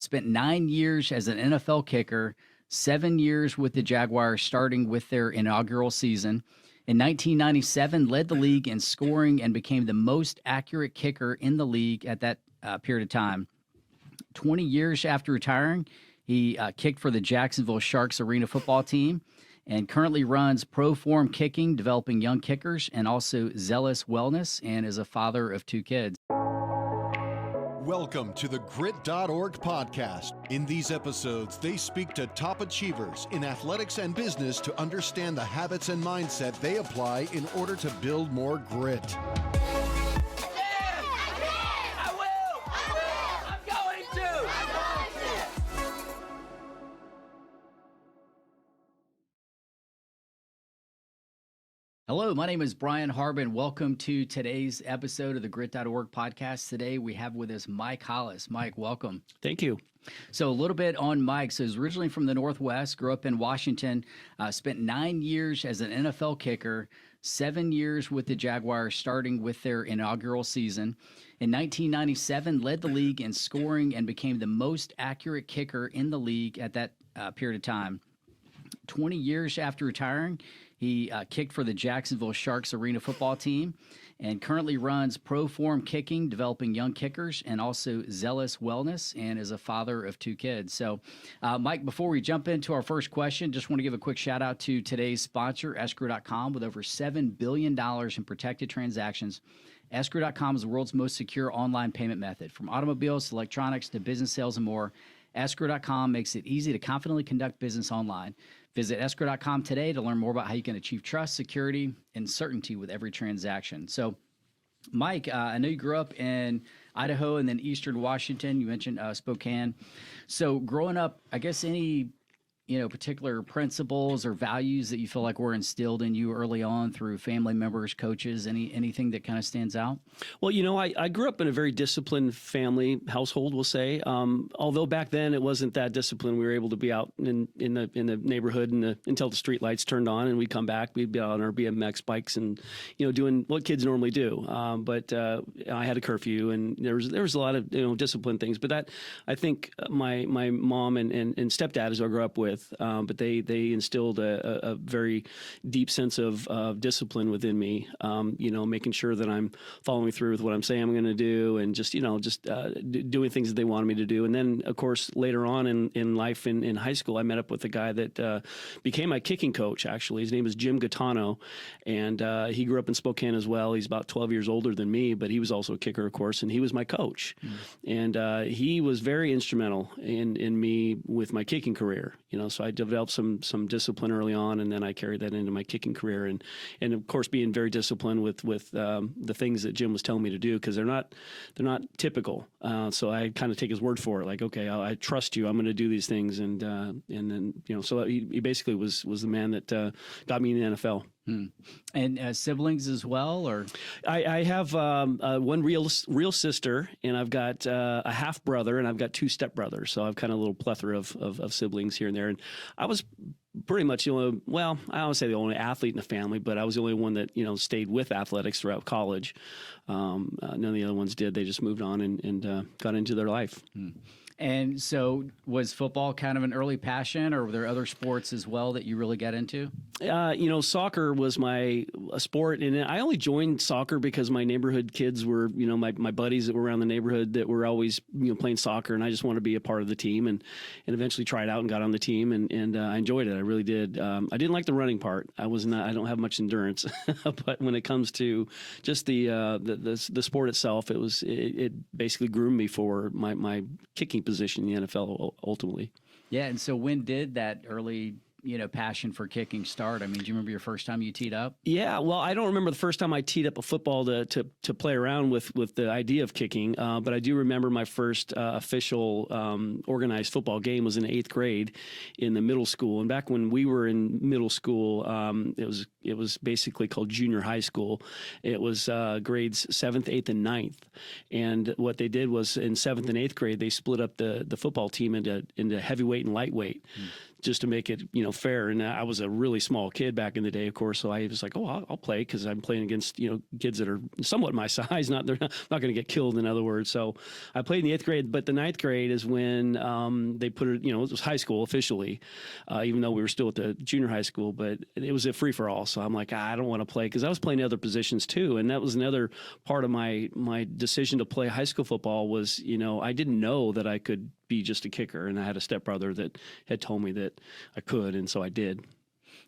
Spent 9 years as an NFL kicker, 7 years with the Jaguars, starting with their inaugural season. In 1997, led the league in scoring and became the most accurate kicker in the league at that period of time. 20 years after retiring, he kicked for the Jacksonville Sharks arena football team and currently runs ProForm Kicking, developing young kickers, and also Zealous Wellness, and is a father of 2 kids. Welcome to the Grit.org podcast. In these episodes, they speak to top achievers in athletics and business to understand the habits and mindset they apply in order to build more grit. Hello, my name is Brian Harbin. Welcome to today's episode of the Grit.org podcast. Today we have with us Mike Hollis. Mike, welcome. Thank you. So a little bit on Mike. So he's originally from the Northwest, grew up in Washington, spent 9 years as an NFL kicker, 7 years with the Jaguars, starting with their inaugural season. In 1997, led the league in scoring and became the most accurate kicker in the league at that period of time. 20 years after retiring, he kicked for the Jacksonville Sharks arena football team and currently runs ProForm Kicking, developing young kickers, and also Zealous Wellness, and is a father of 2 kids. So, Mike, before we jump into our first question, just want to give a quick shout out to today's sponsor, escrow.com. With over $7 billion in protected transactions, escrow.com is the world's most secure online payment method. From automobiles to electronics to business sales and more, escrow.com makes it easy to confidently conduct business online. Visit escrow.com today to learn more about how you can achieve trust, security, and certainty with every transaction. So, Mike, I know you grew up in Idaho and then Eastern Washington. You mentioned Spokane. So, growing up, I guess any particular principles or values that you feel like were instilled in you early on through family members, coaches, anything that kind of stands out? Well, I grew up in a very disciplined family household, we'll say. Although back then it wasn't that disciplined. We were able to be out in the neighborhood until the street lights turned on, and we'd come back. We'd be out on our BMX bikes and doing what kids normally do. But I had a curfew, and there was a lot of disciplined things. But that, I think, my mom and stepdad, as I grew up with. But they instilled a very deep sense of discipline within me, making sure that I'm following through with what I'm saying I'm going to do, and just doing things that they wanted me to do. And then, of course, later on in life, in high school, I met up with a guy that became my kicking coach, actually. His name is Jim Gaetano, and he grew up in Spokane as well. He's about 12 years older than me, but he was also a kicker, of course, and he was my coach. And he was very instrumental in me with my kicking career. So I developed some discipline early on, and then I carried that into my kicking career, and of course being very disciplined with the things that Jim was telling me to do, because they're not typical. So I kind of take his word for it, like, okay, I trust you. I'm going to do these things, and then so he basically was the man that got me in the NFL. And siblings as well, or? I have one real sister, and I've got a half brother, and I've got 2 stepbrothers. So I've kind of a little plethora of siblings here and there. And I was pretty much I don't say the only athlete in the family, but I was the only one that stayed with athletics throughout college. None of the other ones did. They just moved on and got into their life. And so was football kind of an early passion, or were there other sports as well that you really got into? Soccer was my sport, and I only joined soccer because my neighborhood kids were, my buddies that were around the neighborhood that were always, playing soccer, and I just wanted to be a part of the team, and eventually tried out and got on the team, and I enjoyed it. I really did. I didn't like the running part. I don't have much endurance, but when it comes to just the sport itself, it basically groomed me for my kicking position in the NFL ultimately. Yeah, and so when did that early passion for kicking start? I mean, do you remember your first time you teed up? Yeah, well, I don't remember the first time I teed up a football to play around with the idea of kicking, but I do remember my first official organized football game was in 8th grade in the middle school. And back when we were in middle school, it was basically called junior high school. It was grades 7th, 8th, and 9th. And what they did was in 7th and 8th grade, they split up the football team into heavyweight and lightweight. just to make it, fair. And I was a really small kid back in the day, of course. So I was like, oh, I'll play because I'm playing against, kids that are somewhat my size. They're not going to get killed, in other words. So I played in the 8th grade, but the 9th grade is when they put it, it was high school officially, even though we were still at the junior high school, but it was a free for all. So I'm like, I don't want to play because I was playing other positions too. And that was another part of my decision to play high school football was, I didn't know that I could be just a kicker. And I had a stepbrother that had told me that I could. And so I did.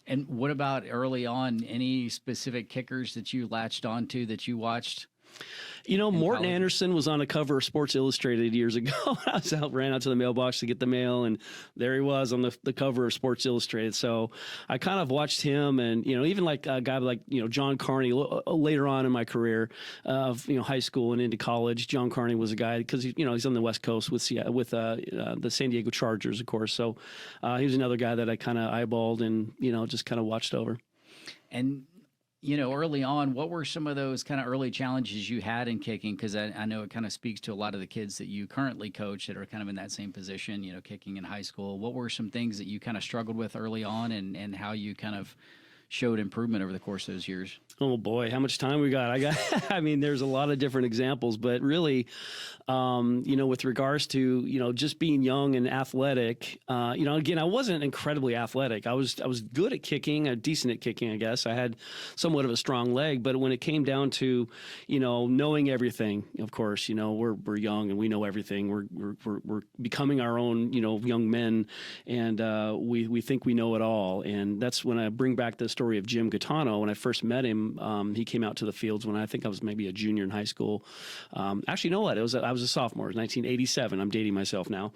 And what about early on? Any specific kickers that you latched onto that you watched? Morton college? Anderson was on a cover of Sports Illustrated years ago. Ran out to the mailbox to get the mail, and there he was on the cover of Sports Illustrated. So I kind of watched him, and even like a guy like John Carney later on in my career of high school and into college. John Carney was a guy because he's on the West Coast with the San Diego Chargers, of course. So he was another guy that I kind of eyeballed and just kind of watched over. And early on, what were some of those kind of early challenges you had in kicking? Because I know it kind of speaks to a lot of the kids that you currently coach that are kind of in that same position, kicking in high school. What were some things that you kind of struggled with early on and how you kind of showed improvement over the course of those years? Oh boy, how much time we got? I mean, there's a lot of different examples, but really, with regards to, just being young and athletic, again, I wasn't incredibly athletic. I was good at kicking, decent at kicking, I guess. I had somewhat of a strong leg, but when it came down to, knowing everything, of course, we're young and we know everything. We're becoming our own, young men, and we think we know it all. And that's when I bring back the story of Jim Gaetano. When I first met him, he came out to the fields when I think I was maybe a junior in high school. Actually, you know what? I was a sophomore, 1987. I'm dating myself now,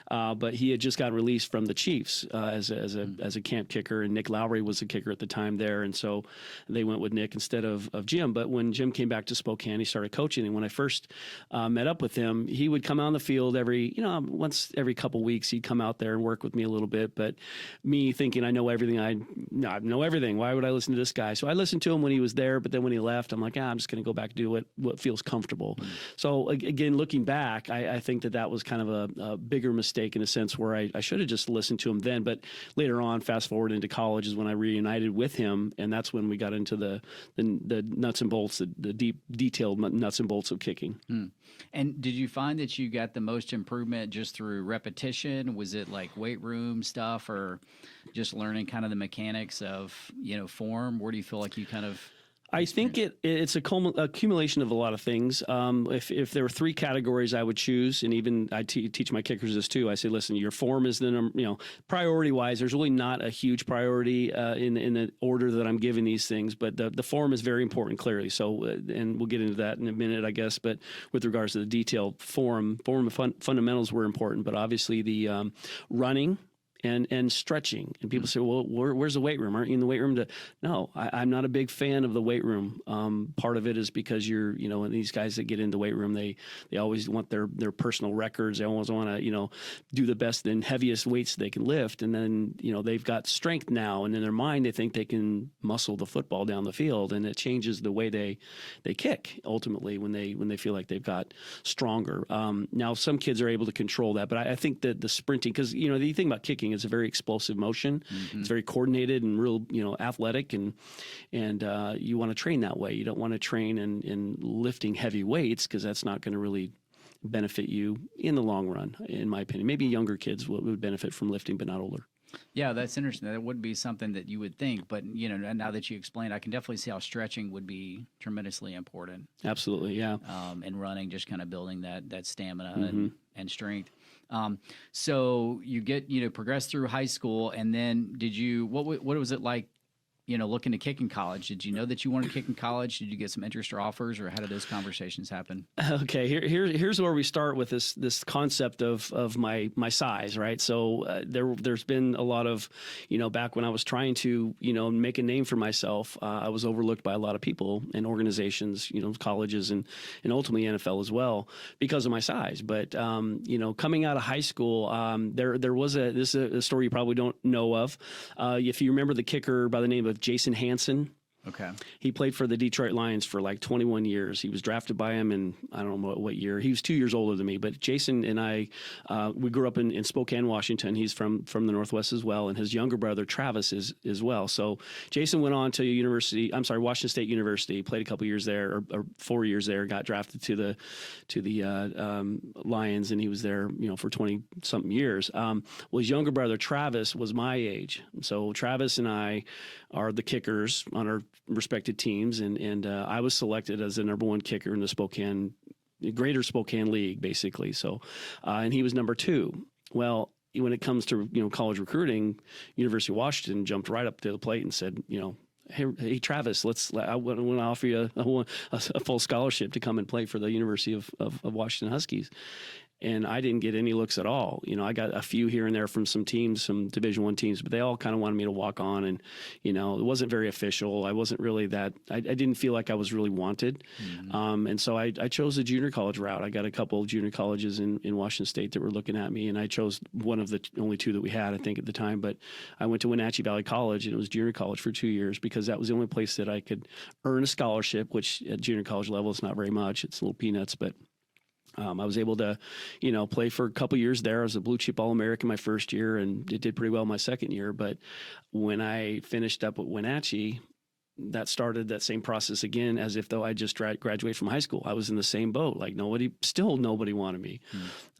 but he had just got released from the Chiefs as a camp kicker, and Nick Lowry was the kicker at the time there, and so they went with Nick instead of Jim. But when Jim came back to Spokane, he started coaching, and when I first met up with him, he would come out on the field once every couple weeks. He'd come out there and work with me a little bit, but me thinking I know everything, I know everything. Why would I listen to this guy? So I listened to him when he was there, but then when he left, I'm like, I'm just going to go back and do what feels comfortable. Mm-hmm. So again, looking back, I think that was kind of a bigger mistake in a sense where I should have just listened to him then. But later on, fast forward into college is when I reunited with him, and that's when we got into the nuts and bolts, the deep, detailed nuts and bolts of kicking. Mm. And did you find that you got the most improvement just through repetition? Was it like weight room stuff or just learning kind of the mechanics of, form? Where do you feel like you kind of... I think it's a accumulation of a lot of things. If there were 3 categories I would choose, and even I teach my kickers this too, I say, listen, your form is the number, priority-wise, there's really not a huge priority in the order that I'm giving these things, but the form is very important, clearly. So, and we'll get into that in a minute, I guess, but with regards to the detailed form fundamentals were important, but obviously the running, and stretching. And people say, well, where's the weight room? Aren't you in the weight room? No, I'm not a big fan of the weight room. Part of it is because and these guys that get into the weight room, they always want their personal records. They always want to, do the best and heaviest weights they can lift. And then, they've got strength now. And in their mind, they think they can muscle the football down the field. And it changes the way they kick ultimately when they feel like they've got stronger. Now, some kids are able to control that. But I think that the sprinting, because, the thing about kicking, it's a very explosive motion. Mm-hmm. It's very coordinated and real, athletic, and you want to train that way. You don't want to train in lifting heavy weights because that's not going to really benefit you in the long run, in my opinion. Maybe younger kids would benefit from lifting, but not older. Yeah, that's interesting. That would be something that you would think, but now that you explained, I can definitely see how stretching would be tremendously important. Absolutely, yeah. And running, just kind of building that stamina mm-hmm. and strength. So you get progress through high school, and then what was it like? Looking to kick in college, did you know that you wanted to kick in college? Did you get some interest or offers, or how did those conversations happen? Okay, here's where we start with this concept of my size, right? So there's been a lot of, back when I was trying to, make a name for myself, I was overlooked by a lot of people and organizations, colleges and ultimately NFL as well because of my size. But coming out of high school, there was a story you probably don't know of. If you remember the kicker by the name of Jason Hansen. Okay. He played for the Detroit Lions for like 21 years. He was drafted by him in, I don't know what year. He was 2 years older than me, but Jason and I, we grew up in Spokane, Washington. He's from the Northwest as well, and his younger brother, Travis, is as well. So Jason went on to Washington State University, played a couple years there, or 4 years there, got drafted to the Lions, and he was there, for 20-something years. Well, his younger brother, Travis, was my age. So Travis and I are the kickers on our respected teams, and I was selected as the number one kicker in the Greater Spokane League, basically. So, and he was number 2. Well, when it comes to college recruiting, University of Washington jumped right up to the plate and said, Hey Travis, I want to offer you a full scholarship to come and play for the University of Washington Huskies. And I didn't get any looks at all. I got a few here and there from some teams, some Division I teams, but they all kind of wanted me to walk on. And, it wasn't very official. I wasn't really that, I didn't feel like I was really wanted. Mm-hmm. And so I chose the junior college route. I got a couple of junior colleges in Washington State that were looking at me, and I chose one of the only 2 that we had, I think, at the time. But I went to Wenatchee Valley College, and it was junior college for 2 years because that was the only place that I could earn a scholarship, which at junior college level is not very much. It's little peanuts, but I was able to, play for a couple years there. I was a blue chip All-American my first year, and it did pretty well my second year. But when I finished up at Wenatchee, that started that same process again, as if though I just graduated from high school. I was in the same boat. Like nobody wanted me.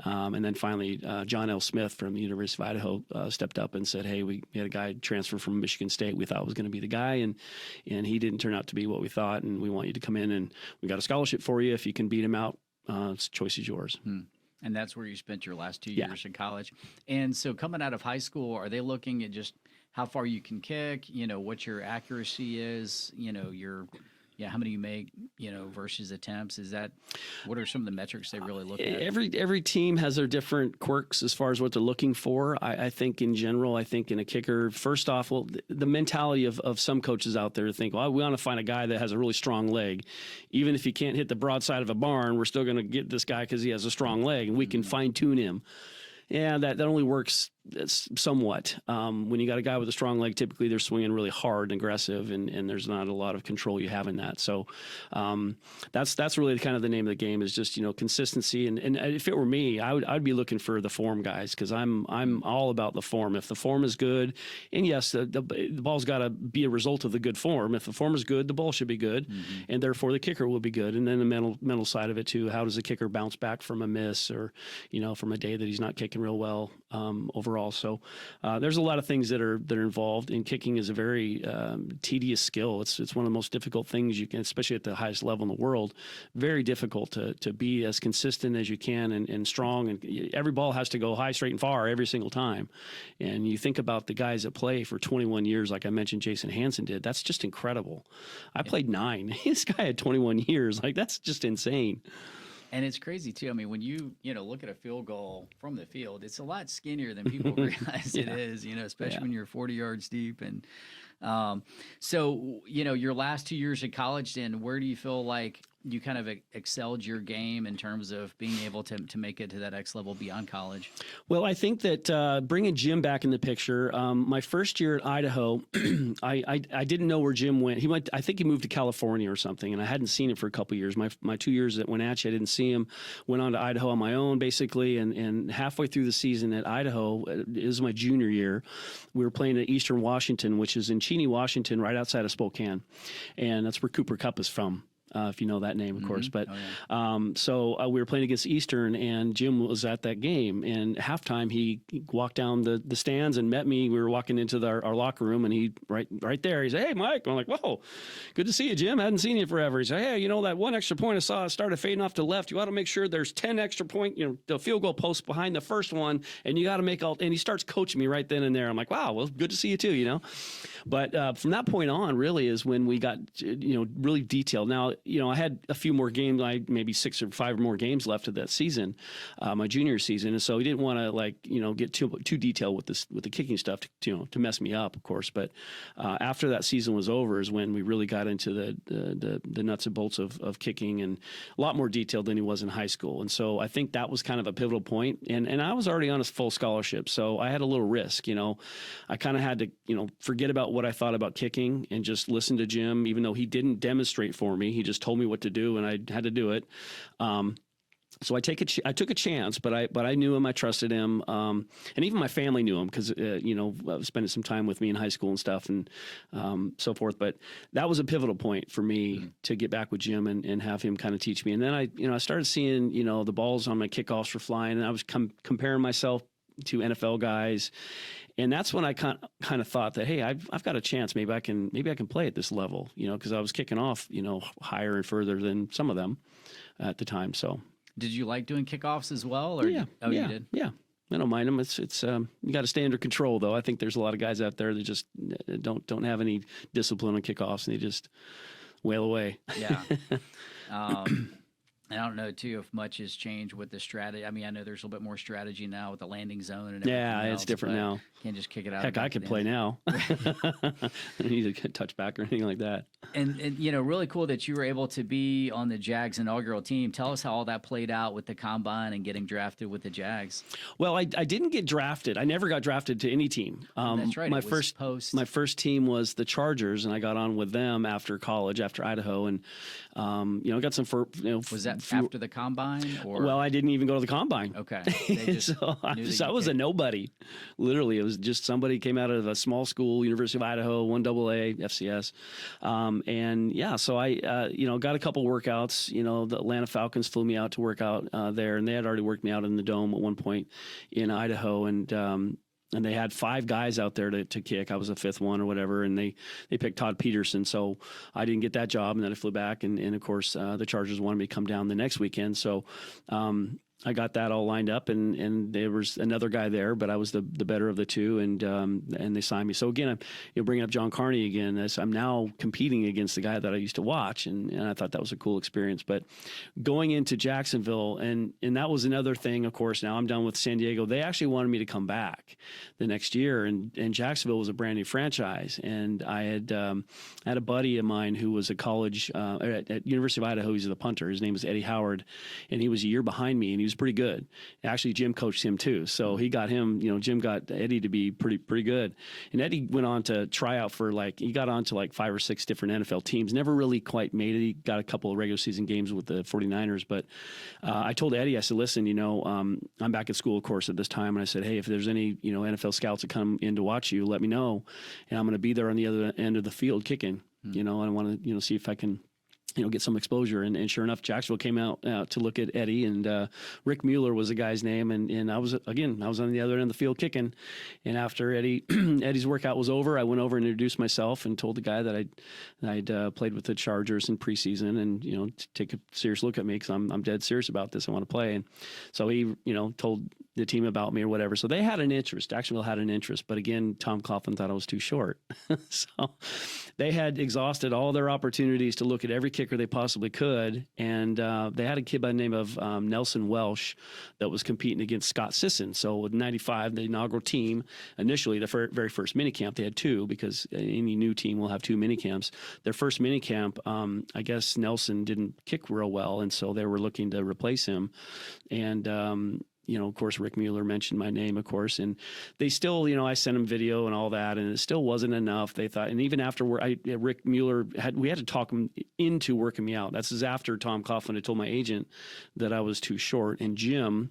And then finally, John L. Smith from the University of Idaho stepped up and said, hey, we had a guy transfer from Michigan State we thought was going to be the guy, and he didn't turn out to be what we thought, and we want you to come in, and we got a scholarship for you if you can beat him out. Choice is yours. And that's where you spent your last 2 years in college. And so coming out of high school, are they looking at just how far you can kick, what your accuracy is, how many you make, versus attempts? What are some of the metrics they really look at? Every team has their different quirks as far as what they're looking for. I think in general, in a kicker, first off, the mentality of some coaches out there think, well, we want to find a guy that has a really strong leg. Even if he can't hit the broadside of a barn, we're still going to get this guy because he has a strong leg, and we can fine tune him. Yeah, that only works somewhat. When you got a guy with a strong leg, typically they're swinging really hard and aggressive, and there's not a lot of control you have in that. So that's really kind of the name of the game, is just consistency. And if it were me, I'd be looking for the form guys, because I'm all about the form. If the form is good, and yes, the ball's got to be a result of the good form. If the form is good, the ball should be good, and therefore the kicker will be good. And then the mental side of it too. How does the kicker bounce back from a miss, or from a day that he's not kicking real well overall? So there's a lot of things that are involved, and kicking is a very tedious skill. It's one of the most difficult things you can, especially at the highest level in the world. Very difficult to be as consistent as you can and strong. And every ball has to go high, straight, and far every single time. And you think about the guys that play for 21 years, like I mentioned, Jason Hansen did. That's just incredible. I played 9. This guy had 21 years. Like, that's just insane. And it's crazy too. I mean, when you look at a field goal from the field, it's a lot skinnier than people realize it is. Especially when you're 40 yards deep. And so your last 2 years in college, then where do you feel like you kind of excelled your game in terms of being able to make it to that next level beyond college? Well, I think that bringing Jim back in the picture, my first year at Idaho, I didn't know where Jim went. I think he moved to California or something, and I hadn't seen him for a couple of years. My 2 years at Wenatchee, I didn't see him. Went on to Idaho on my own, basically, and halfway through the season at Idaho, it was my junior year, we were playing at Eastern Washington, which is in Cheney, Washington, right outside of Spokane, and that's where Cooper Kupp is from. If you know that name, of course. But so we were playing against Eastern, and Jim was at that game. And at halftime, he walked down the stands and met me. We were walking into our locker room, and he right there, he said, "Hey, Mike." I'm like, "Whoa, good to see you, Jim. Hadn't seen you forever." He said, "Hey, that one extra point I saw started fading off to the left. You ought to make sure there's 10 extra point, the field goal posts behind the first one, and you got to make all." And he starts coaching me right then and there. I'm like, "Wow, well, good to see you too." But from that point on, really, is when we got really detailed. Now, I had a few more games, maybe 6 or 5 more games left of that season, my junior season. And so he didn't want to get too detailed with the kicking stuff to mess me up, of course. But after that season was over is when we really got into the nuts and bolts of kicking, and a lot more detailed than he was in high school. And so I think that was kind of a pivotal point. And I was already on a full scholarship, so I had a little risk. I kind of had to forget about what I thought about kicking and just listen to Jim, even though he didn't demonstrate for me. He just told me what to do, and I had to do it. So I took a chance, but I knew him, I trusted him, and even my family knew him because spending some time with me in high school and stuff, and so forth. But that was a pivotal point for me to get back with Jim and have him kind of teach me. And then I started seeing the balls on my kickoffs were flying, and I was comparing myself to NFL guys. And that's when I kind of thought that, hey, I've got a chance. Maybe I can play at this level, because I was kicking off, higher and further than some of them at the time. So, did you like doing kickoffs as well? Or yeah, you did? Yeah, I don't mind them. It's you got to stay under control though. I think there's a lot of guys out there that just don't have any discipline on kickoffs, and they just wail away. Yeah. And I don't know, too, if much has changed with the strategy. I mean, I know there's a little bit more strategy now with the landing zone and everything else, it's different now. Can't just kick it out. Heck, I could play now. I don't need to touch back or anything like that. And really cool that you were able to be on the Jags inaugural team. Tell us how all that played out with the combine and getting drafted with the Jags. Well, I didn't get drafted. I never got drafted to any team. That's right. My first team was the Chargers, and I got on with them after college, after Idaho, and got some was that after the combine? Or? Well, I didn't even go to the combine. Okay. They just I was a nobody. Literally, it was just somebody came out of a small school, University of Idaho, 1AA, FCS. So I got a couple workouts. The Atlanta Falcons flew me out to work out there, and they had already worked me out in the dome at one point in Idaho, and they had 5 guys out there to kick. I was the 5th one or whatever, and they picked Todd Peterson. So I didn't get that job, and then I flew back, and of course the Chargers wanted me to come down the next weekend. So I got that all lined up, and there was another guy there, but I was the better of the two, and they signed me. So again, I'm bringing up John Carney again, as I'm now competing against the guy that I used to watch, and I thought that was a cool experience. But going into Jacksonville, and that was another thing. Of course, now I'm done with San Diego. They actually wanted me to come back the next year, and Jacksonville was a brand new franchise, and I had a buddy of mine who was a college at University of Idaho. He's the punter. His name is Eddie Howard, and he was a year behind me, and he was pretty good. Actually, Jim coached him too, so he got him. Jim got Eddie to be pretty good, and Eddie went on to try out for he got on to 5 or 6 different NFL teams. Never really quite made it. He got a couple of regular season games with the 49ers, but I told Eddie, I said, listen, I'm back at school, of course, at this time, and I said, hey, if there's any NFL scouts that come in to watch you, let me know, and I'm going to be there on the other end of the field kicking. And I want to see if I can get some exposure. And sure enough, Jacksonville came out to look at Eddie, and Rick Mueller was the guy's name. And I was on the other end of the field kicking. And after Eddie's workout was over, I went over and introduced myself and told the guy that I'd played with the Chargers in preseason, and, to take a serious look at me, because I'm dead serious about this. I want to play. And so he, told the team about me or whatever. So they had an interest. Jacksonville had an interest. But again, Tom Coughlin thought I was too short. So they had exhausted all their opportunities to look at every kicker they possibly could, and they had a kid by the name of Nelson Welsh that was competing against Scott Sisson. So with 95, the inaugural team, initially the very first minicamp, they had 2, because any new team will have 2 minicamps. Their first minicamp, I guess Nelson didn't kick real well, and so they were looking to replace him. And of course, Rick Mueller mentioned my name, of course, and they still, I sent him video and all that, and it still wasn't enough. They thought, and even after Rick Mueller we had to talk him into working me out. That's after Tom Coughlin had told my agent that I was too short, and Jim,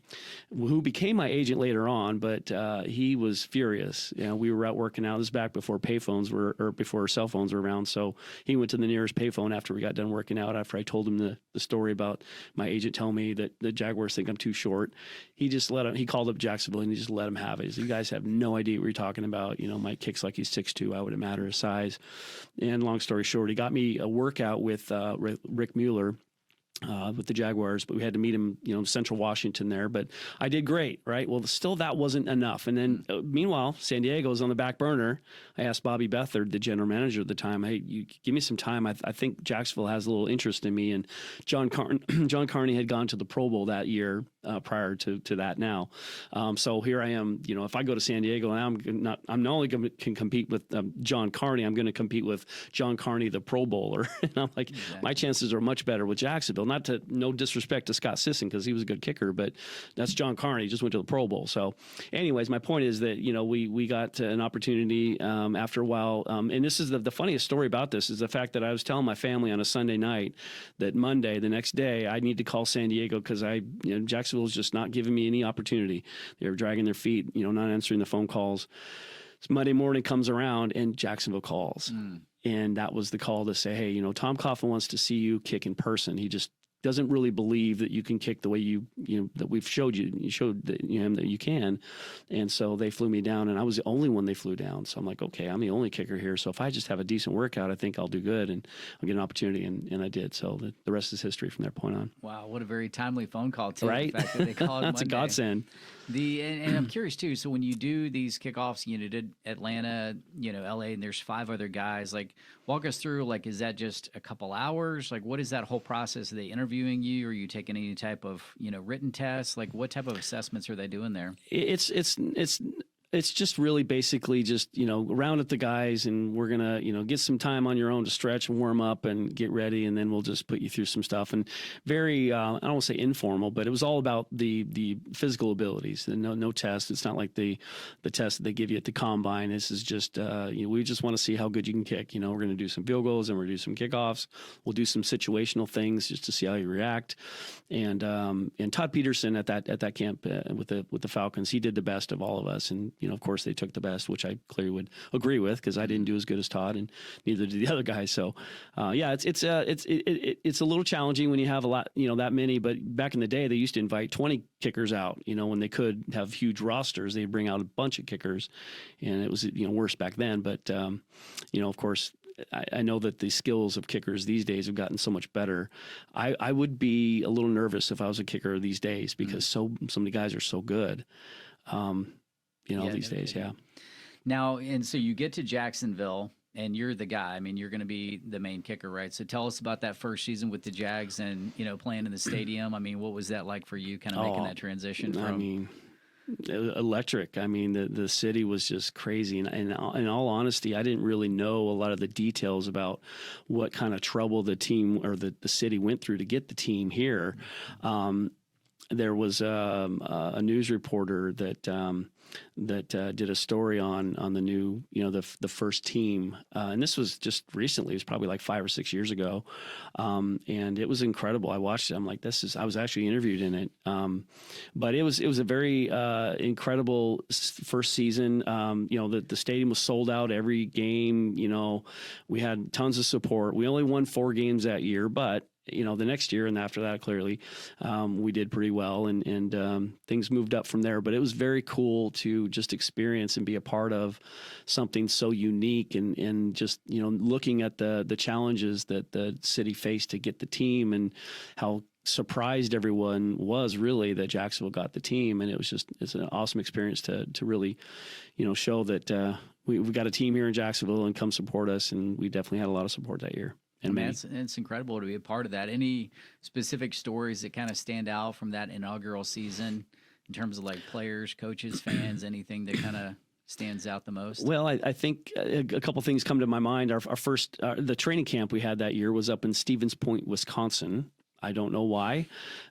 who became my agent later on, but he was furious. We were out working out. This is back before before cell phones were around. So he went to the nearest payphone after we got done working out. After I told him the story about my agent telling me that the Jaguars think I'm too short, he called up Jacksonville and he just let him have it. He said, you guys have no idea what you're talking about. My kick's like he's 6'2". I wouldn't matter his size. And long story short, he got me a workout with Rick Mueller. with the Jaguars, but we had to meet him, Central Washington there. But I did great, right? Well, still that wasn't enough. And then meanwhile, San Diego was on the back burner. I asked Bobby Beathard, the general manager at the time, hey, you give me some time. I think Jacksonville has a little interest in me. And John Carney had gone to the Pro Bowl that year prior to that now. So here I am, if I go to San Diego, and I'm not only can compete with John Carney, I'm going to compete with John Carney, the Pro Bowler. And I'm like, my chances are much better with Jacksonville. No disrespect to Scott Sisson because he was a good kicker, but that's John Carney. He just went to the Pro Bowl. So anyways, my point is that, we got an opportunity after a while. And this is the funniest story about this is the fact that I was telling my family on a Sunday night that Monday, the next day, I need to call San Diego because Jacksonville's just not giving me any opportunity. They were dragging their feet, not answering the phone calls. So Monday morning comes around and Jacksonville calls. And that was the call to say, hey, Tom Coughlin wants to see you kick in person. He just doesn't really believe that you can kick the way that we've showed you. You showed him that you can. And so they flew me down, and I was the only one they flew down. So I'm like, okay, I'm the only kicker here. So if I just have a decent workout, I think I'll do good and I'll get an opportunity. And I did. So the rest is history from that point on. Wow, what a very timely phone call, too. Right? The fact that they called That's Monday. a godsend. And I'm curious, too. So when you do these kickoffs, did Atlanta, LA, and there's 5 other guys, walk us through, is that just a couple hours? What is that whole process? Are they interviewing you? Are you taking any type of, written tests? What type of assessments are they doing there? It's just really basically just, round up the guys, and we're going to, get some time on your own to stretch and warm up and get ready. And then we'll just put you through some stuff. And very, I don't want to say informal, but it was all about the physical abilities. No test. It's not like the test that they give you at the combine. This is just, we just want to see how good you can kick. We're going to do some field goals and we're going to do some kickoffs. We'll do some situational things just to see how you react. And Todd Peterson at that camp with the Falcons, he did the best of all of us. And, of course, they took the best, which I clearly would agree with because I didn't do as good as Todd, and neither did the other guys. So, it's a little challenging when you have a lot, that many. But back in the day, they used to invite 20 kickers out. When they could have huge rosters, they'd bring out a bunch of kickers, and it was worse back then. But of course, I know that the skills of kickers these days have gotten so much better. I would be a little nervous if I was a kicker these days because so many guys are so good. These days, yeah. Now, and so you get to Jacksonville, and you're the guy. I mean, you're going to be the main kicker, right? So tell us about that first season with the Jags and, playing in the stadium. I mean, what was that like for you, kind of making that transition from... I mean, electric. I mean, the city was just crazy. And in all honesty, I didn't really know a lot of the details about what kind of trouble the team or the city went through to get the team here. There was a news reporter that did a story on the new, the first team. And this was just recently. It was probably like 5 or 6 years ago. And it was incredible. I watched it. I'm like, I was actually interviewed in it. But it was a very incredible first season. The stadium was sold out every game. We had tons of support. We only won 4 games that year, but the next year and after that, clearly, we did pretty well and things moved up from there. But it was very cool to just experience and be a part of something so unique and just, looking at the challenges that the city faced to get the team and how surprised everyone was really that Jacksonville got the team. And it's an awesome experience to really, show that we've got a team here in Jacksonville and come support us. And we definitely had a lot of support that year. And it's incredible to be a part of that. Any specific stories that kind of stand out from that inaugural season in terms of players, coaches, fans, anything that kind of stands out the most? Well, I think a couple things come to my mind. Our first, the training camp we had that year was up in Stevens Point, Wisconsin. I don't know why,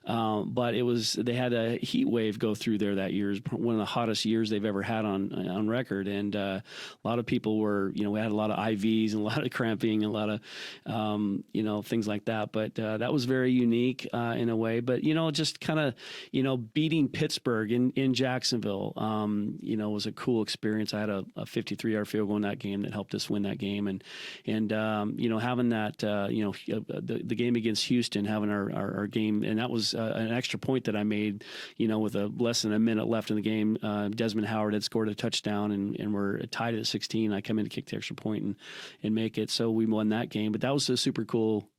but they had a heat wave go through there that year. It was one of the hottest years they've ever had on record. And a lot of people were, we had a lot of IVs and a lot of cramping and a lot of, things like that. But that was very unique in a way. But, just kind of, beating Pittsburgh in Jacksonville, was a cool experience. I had a 53-yard field goal in that game that helped us win that game. And having that, the game against Houston, having our our game, and that was an extra point that I made, with less than a minute left in the game. Desmond Howard had scored a touchdown, and we're tied at 16. I come in to kick the extra point and make it, so we won that game. But that was a super cool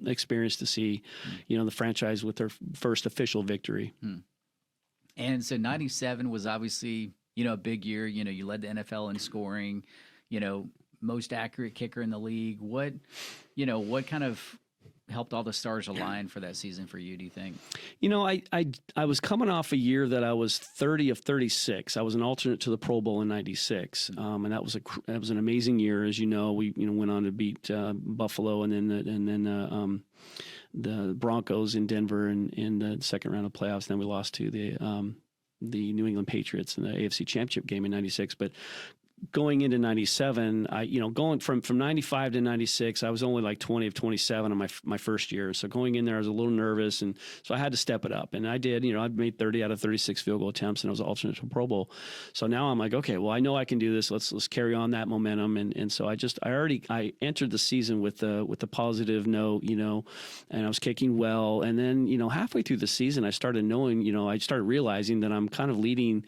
experience to see, the franchise with their first official victory. And so 97 was obviously, a big year. You led the NFL in scoring, most accurate kicker in the league. What kind of helped all the stars align for that season for you, do you think? I was coming off a year that I was 30 of 36. I was an alternate to the Pro Bowl in 96. And that was an amazing year. As you know, we went on to beat Buffalo and then the Broncos in Denver in the second round of playoffs. Then we lost to the New England Patriots in the AFC Championship game in 96. But going into 97, going from 95 to 96, I was only like 20 of 27 on my first year. So going in there, I was a little nervous. And so I had to step it up. And I did. I made 30 out of 36 field goal attempts, and I was alternate to Pro Bowl. So now I'm like, okay, well, I know I can do this. Let's carry on that momentum. And so I entered the season with the positive note, and I was kicking well. And then, halfway through the season, I started knowing, I started realizing that I'm kind of leading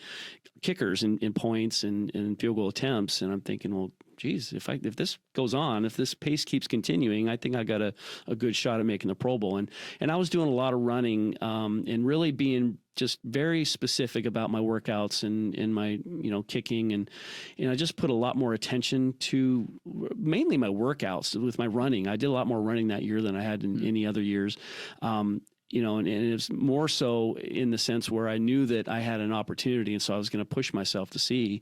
kickers in points and field goal attempts. And I'm thinking, well, geez, if this goes on, if this pace keeps continuing, I think I got a good shot at making the Pro Bowl. And I was doing a lot of running and really being just very specific about my workouts and my, kicking. And I just put a lot more attention to mainly my workouts with my running. I did a lot more running that year than I had in any other years. And it was more so in the sense where I knew that I had an opportunity, and so I was going to push myself to see.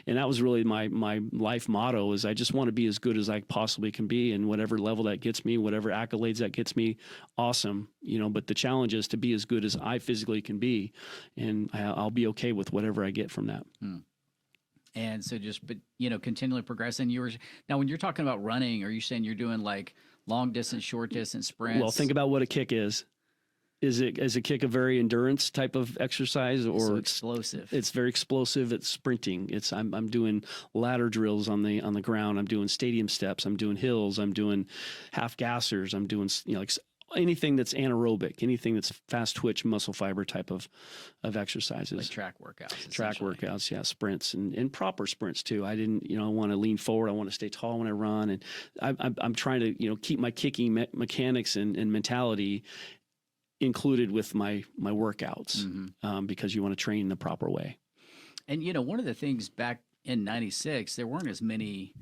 And that was really my life motto: is I just want to be as good as I possibly can be, and whatever level that gets me, whatever accolades that gets me, awesome. But the challenge is to be as good as I physically can be, and I'll be okay with whatever I get from that. And so continually progressing. Now, when you're talking about running, are you saying you're doing like long distance, short distance sprints? Well, think about what a kick is. Is a kick a very endurance type of exercise, or so explosive? It's very explosive. It's sprinting. I'm doing ladder drills on the ground. I'm doing stadium steps. I'm doing hills. I'm doing half gassers. I'm doing like anything that's anaerobic, anything that's fast twitch muscle fiber type of exercises. Like track workouts. Track workouts, yeah, sprints and proper sprints too. I didn't, I want to lean forward. I want to stay tall when I run, and I'm trying to keep my kicking mechanics and mentality included with my workouts, because you want to train the proper way. And, one of the things back in 96, there weren't as many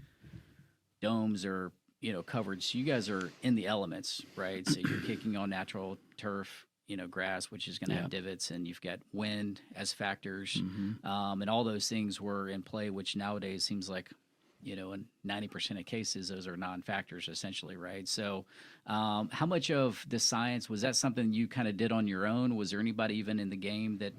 domes or, coverage. So you guys are in the elements, right? So you're kicking on natural turf, grass, which is going to have divots, and you've got wind as factors. And all those things were in play, which nowadays seems like, in 90% of cases, those are non-factors essentially, right? So how much of the science, was that something you kind of did on your own? Was there anybody even in the game that,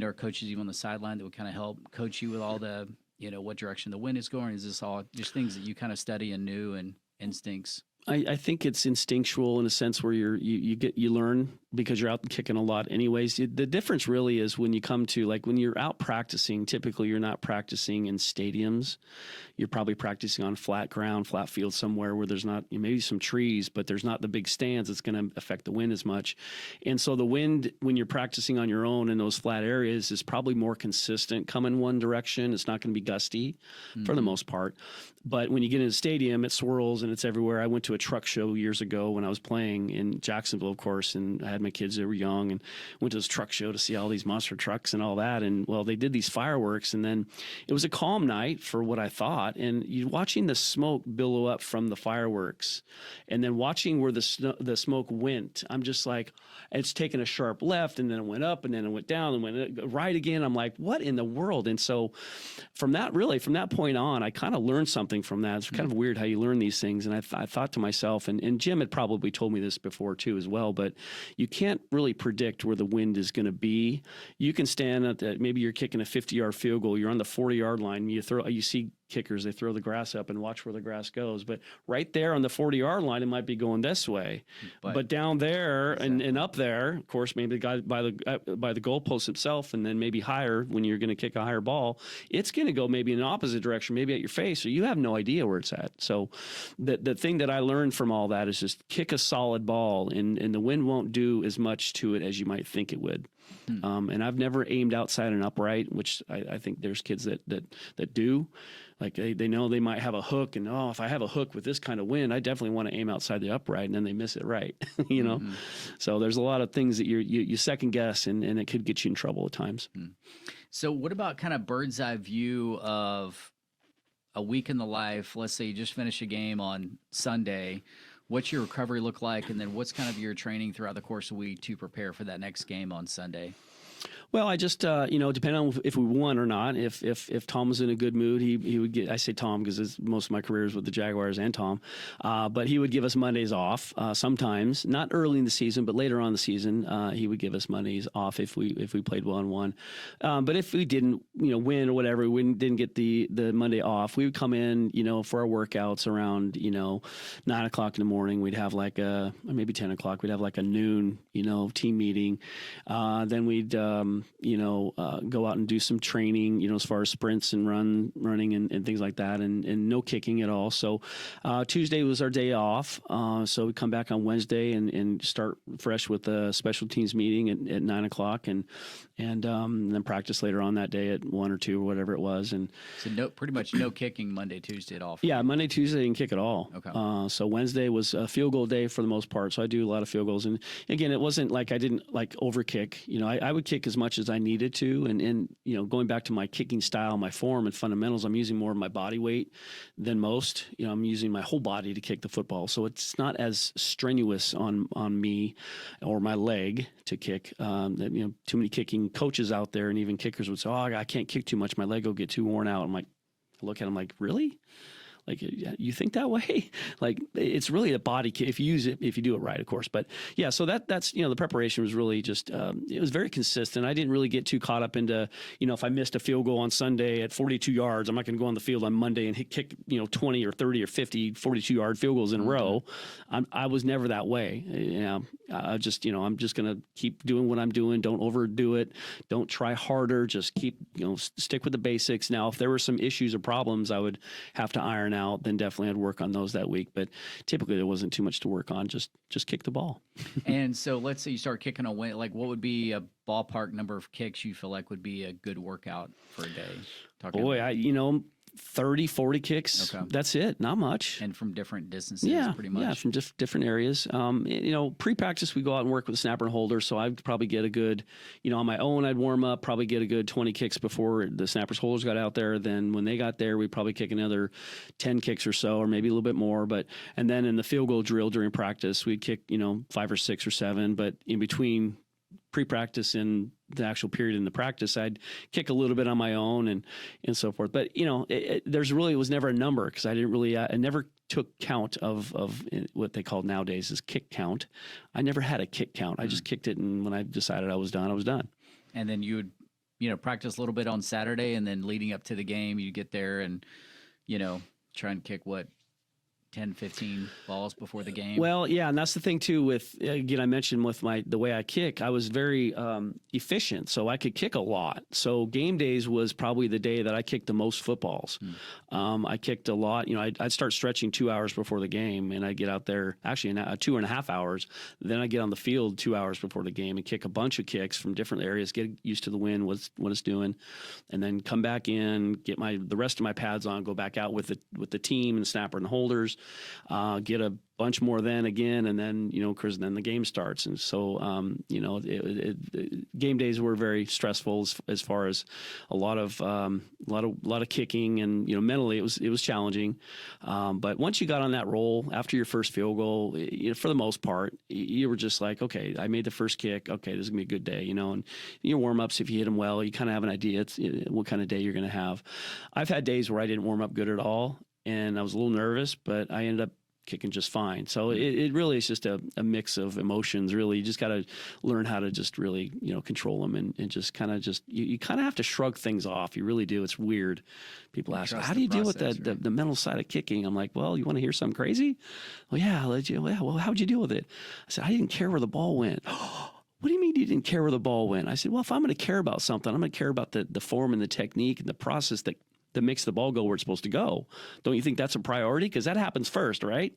or coaches even on the sideline that would kind of help coach you with all the, what direction the wind is going? Is this all just things that you kind of study and knew and instincts? I think it's instinctual in a sense where you learn because you're out kicking a lot anyways. The difference really is when you come to, like, when you're out practicing, typically you're not practicing in stadiums. You're probably practicing on flat ground, flat field somewhere where there's not, maybe some trees, but there's not the big stands that's going to affect the wind as much. And so the wind, when you're practicing on your own in those flat areas, is probably more consistent, come in one direction. It's not going to be gusty for the most part. But when you get in a stadium, it swirls and it's everywhere. I went to a truck show years ago when I was playing in Jacksonville, of course, and I had my kids that were young, and went to this truck show to see all these monster trucks and all that. And well, they did these fireworks, and then it was a calm night for what I thought. And you watching the smoke billow up from the fireworks, and then watching where the smoke went, I'm just like, it's taking a sharp left, and then it went up, and then it went down, and went right again. I'm like, what in the world? And so from that point on, I kind of learned something from that. It's kind of weird how you learn these things. And I thought to myself, and Jim had probably told me this before too as well, but you can't really predict where the wind is going to be. You can stand at maybe you're kicking a 50-yard field goal, you're on the 40-yard line, you see kickers, they throw the grass up and watch where the grass goes. But right there on the 40-yard line, it might be going this way. But down there and up there, of course, maybe the guy by the goalpost himself, and then maybe higher when you're going to kick a higher ball, it's going to go maybe in the opposite direction, maybe at your face, so you have no idea where it's at. So the thing that I learned from all that is just kick a solid ball, and the wind won't do as much to it as you might think it would. And I've never aimed outside an upright, which I think there's kids that do. Like they know they might have a hook, and if I have a hook with this kind of wind, I definitely want to aim outside the upright, and then they miss it right, you know. So there's a lot of things that you second guess, and it could get you in trouble at times. So what about kind of bird's eye view of a week in the life? Let's say you just finished a game on Sunday. What's your recovery look like, and then what's kind of your training throughout the course of the week to prepare for that next game on Sunday? Well, I just, depending on if we won or not, if Tom was in a good mood, he would get, I say Tom because most of my career is with the Jaguars and Tom, but he would give us Mondays off sometimes, not early in the season, but later on in the season, he would give us Mondays off if we played well and won. But if we didn't, win or whatever, we didn't get the Monday off, we would come in, for our workouts around, 9 o'clock in the morning. We'd have like maybe 10 o'clock, we'd have like a noon, team meeting. Then we'd, go out and do some training, as far as sprints and running and things like that, and no kicking at all. So Tuesday was our day off. So we come back on Wednesday and start fresh with a special teams meeting at 9 o'clock and then practice later on that day at 1 or 2 or whatever it was. And so pretty much no kicking Monday, Tuesday at all. Yeah, Monday, Tuesday didn't kick at all. Okay. So Wednesday was a field goal day for the most part. So I do a lot of field goals. And again, it wasn't like I didn't over kick. I would kick as much as I needed to. And going back to my kicking style, my form and fundamentals, I'm using more of my body weight than most. I'm using my whole body to kick the football. So it's not as strenuous on me or my leg to kick. Too many kicking coaches out there and even kickers would say, I can't kick too much. My leg will get too worn out. I'm like, I look at him like, really? Like, you think that way? Like, it's really a body kick if you do it right, of course. But yeah, so that's the preparation was really just it was very consistent. I didn't really get too caught up into if I missed a field goal on Sunday at 42 yards, I'm not going to go on the field on Monday and kick 20 or 30 or 50 42-yard field goals in a row. I was never that way. I'm just going to keep doing what I'm doing. Don't overdo it. Don't try harder. Just keep stick with the basics. Now, if there were some issues or problems I would have to iron out, then definitely I'd work on those that week. But typically there wasn't too much to work on. Just kick the ball. And so let's say you start kicking a win. Like, what would be a ballpark number of kicks you feel like would be a good workout for a day? 30, 40 kicks. Okay. That's it. Not much. And from different distances, pretty much. Yeah, from different areas. Pre-practice, we go out and work with the snapper and holder. So I'd probably get a good, on my own, I'd warm up, probably get a good 20 kicks before the snappers holders got out there. Then when they got there, we'd probably kick another 10 kicks or so, or maybe a little bit more. And then in the field goal drill during practice, we'd kick, 5 or 6 or 7. But in between pre-practice and the actual period in the practice, I'd kick a little bit on my own and so forth. But there's really, it was never a number because I didn't really, I never took count of what they call nowadays is kick count. I never had a kick count. I just kicked it, and when I decided I was done, I was done. And then you would, practice a little bit on Saturday, and then leading up to the game, you get there and, try and kick 10, 15 balls before the game. Well, yeah, and that's the thing too with, again, I mentioned with the way I kick, I was very efficient, so I could kick a lot. So game days was probably the day that I kicked the most footballs. I kicked a lot. I'd start stretching 2 hours before the game, and I'd get out there, actually 2.5 hours. Then I'd get on the field 2 hours before the game and kick a bunch of kicks from different areas, get used to the wind, what it's doing, and then come back in, get the rest of my pads on, go back out with the team and snapper and holders. Get a bunch more then again, and then because then the game starts, and so game days were very stressful as far as a lot of kicking, and mentally it was challenging. But once you got on that roll after your first field goal, for the most part, you were just like, okay, I made the first kick. Okay, this is gonna be a good day, and your warm ups, if you hit them well, you kind of have an idea what kind of day you're gonna have. I've had days where I didn't warm up good at all, and I was a little nervous, but I ended up kicking just fine. So it really is just a mix of emotions. Really, you just got to learn how to just really, control them and just kind of you kind of have to shrug things off. You really do. It's weird. People ask, how do you deal with the mental side of kicking? I'm like, well, you want to hear something crazy? Well, yeah. Well, how'd you deal with it? I said, I didn't care where the ball went. What do you mean you didn't care where the ball went? I said, well, if I'm going to care about something, I'm going to care about the form and the technique and the process that makes the ball go where it's supposed to go. Don't you think that's a priority? Because that happens first, right?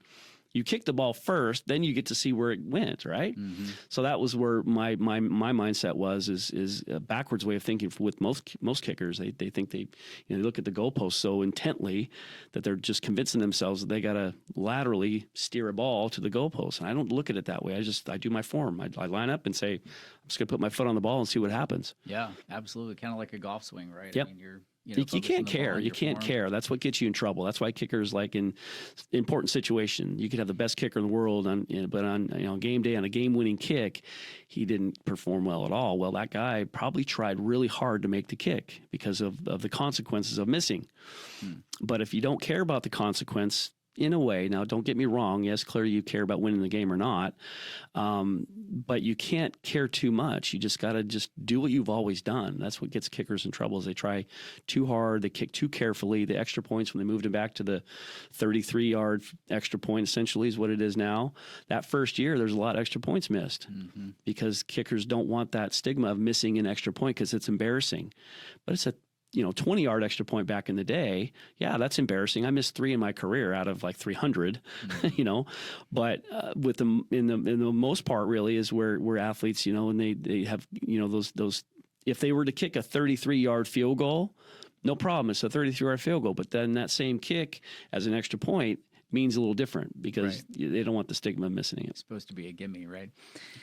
You kick the ball first, then you get to see where it went, right? Mm-hmm. So that was where my mindset is a backwards way of thinking with most kickers. They think they look at the goalpost so intently that they're just convincing themselves that they got to laterally steer a ball to the goalpost. And I don't look at it that way. I do my form. I line up and say, I'm just going to put my foot on the ball and see what happens. Yeah, absolutely. Kind of like a golf swing, right? Yep. I mean, you can't care. You can't care. That's what gets you in trouble. That's why kickers, like in important situation, you could have the best kicker in the world, but on game day on a game-winning kick, he didn't perform well at all. Well, that guy probably tried really hard to make the kick because of the consequences of missing. But if you don't care about the consequence, in a way, now don't get me wrong, yes, clearly you care about winning the game or not, but you can't care too much. You just got to just do what you've always done. That's what gets kickers in trouble is they try too hard, they kick too carefully. The extra points, when they moved him back to the 33-yard extra point, essentially is what it is now. That first year, there's a lot of extra points missed because kickers don't want that stigma of missing an extra point because it's embarrassing. But it's a 20-yard extra point back in the day, yeah, that's embarrassing. I missed 3 in my career out of like 300, But with them in the most part, really, is where athletes, and they have, those. If they were to kick a 33-yard field goal, no problem. It's a 33-yard field goal. But then that same kick as an extra point means a little different because they don't want the stigma of missing it. It's supposed to be a gimme, right?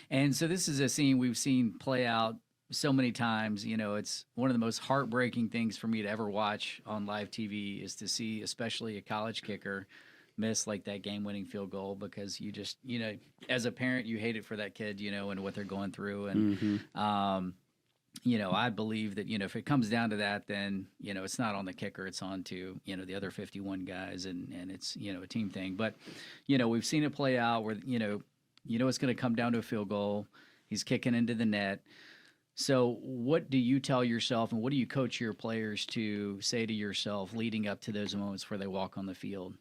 And so this is a scene we've seen play out so many times. It's one of the most heartbreaking things for me to ever watch on live TV is to see, especially a college kicker, miss like that game-winning field goal because you just, as a parent, you hate it for that kid, and what they're going through. And, I believe that, if it comes down to that, then, it's not on the kicker, it's on to, the other 51 guys and it's, a team thing. But, we've seen it play out where, it's going to come down to a field goal. He's kicking into the net. So what do you tell yourself and what do you coach your players to say to yourself leading up to those moments where they walk on the field?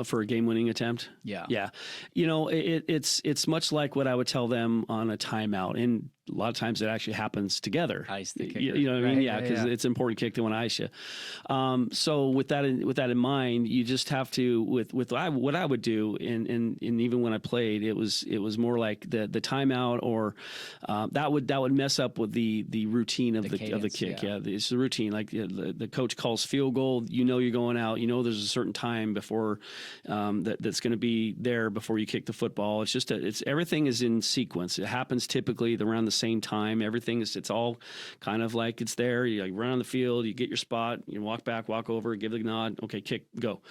For a game-winning attempt? Yeah. Yeah. It's much like what I would tell them on a timeout. And a lot of times it actually happens together. Ice the kicker. You know what I mean? Yeah, because it's an important kick to want to ice you. So with that in mind, you just have to what I would do, and even when I played, it was more like the timeout or that would mess up with the routine of the kick. Yeah, it's the routine. Like the coach calls field goal. You're going out. There's a certain time before that's going to be there before you kick the football. It's just everything is in sequence. It happens typically around the same time. It's all kind of like it's there. You run on the field, you get your spot, you walk back, walk over, give the nod, okay, kick, go.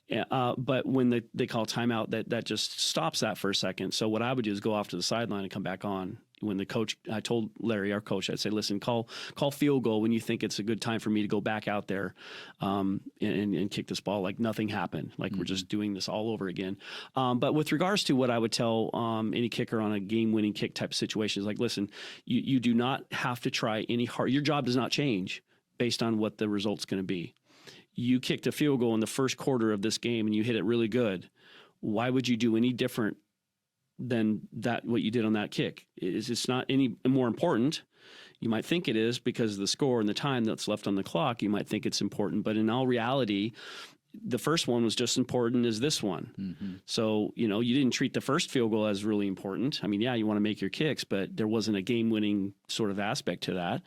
But when they call timeout, that just stops that for a second. So what I would do is go off to the sideline and come back on. When the coach, I told Larry, our coach, I'd say, listen, call field goal when you think it's a good time for me to go back out there and kick this ball like nothing happened, like we're just doing this all over again. But with regards to what I would tell any kicker on a game-winning kick type of situation is like, listen, you do not have to try any hard. Your job does not change based on what the result's going to be. You kicked a field goal in the first quarter of this game and you hit it really good. Why would you do any different than that what you did on that kick? It's not any more important. You might think it is because of the score and the time that's left on the clock. You might think it's important, but in all reality, the first one was just as important as this one. So, you didn't treat the first field goal as really important. I mean, yeah, you want to make your kicks, but there wasn't a game-winning sort of aspect to that.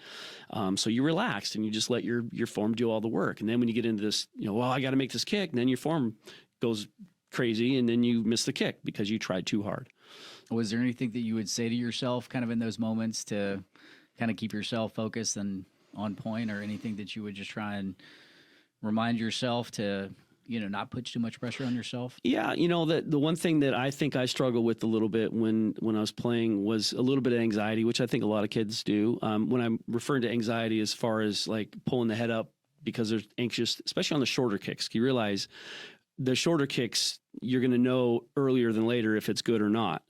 So you relaxed and you just let your form do all the work. And then when you get into this, I got to make this kick, and then your form goes crazy and then you miss the kick because you tried too hard. Was there anything that you would say to yourself kind of in those moments to kind of keep yourself focused and on point, or anything that you would just try and remind yourself to, not put too much pressure on yourself? Yeah. The one thing that I think I struggled with a little bit when I was playing was a little bit of anxiety, which I think a lot of kids do. When I'm referring to anxiety as far as like pulling the head up because they're anxious, especially on the shorter kicks, you realize the shorter kicks, you're going to know earlier than later if it's good or not.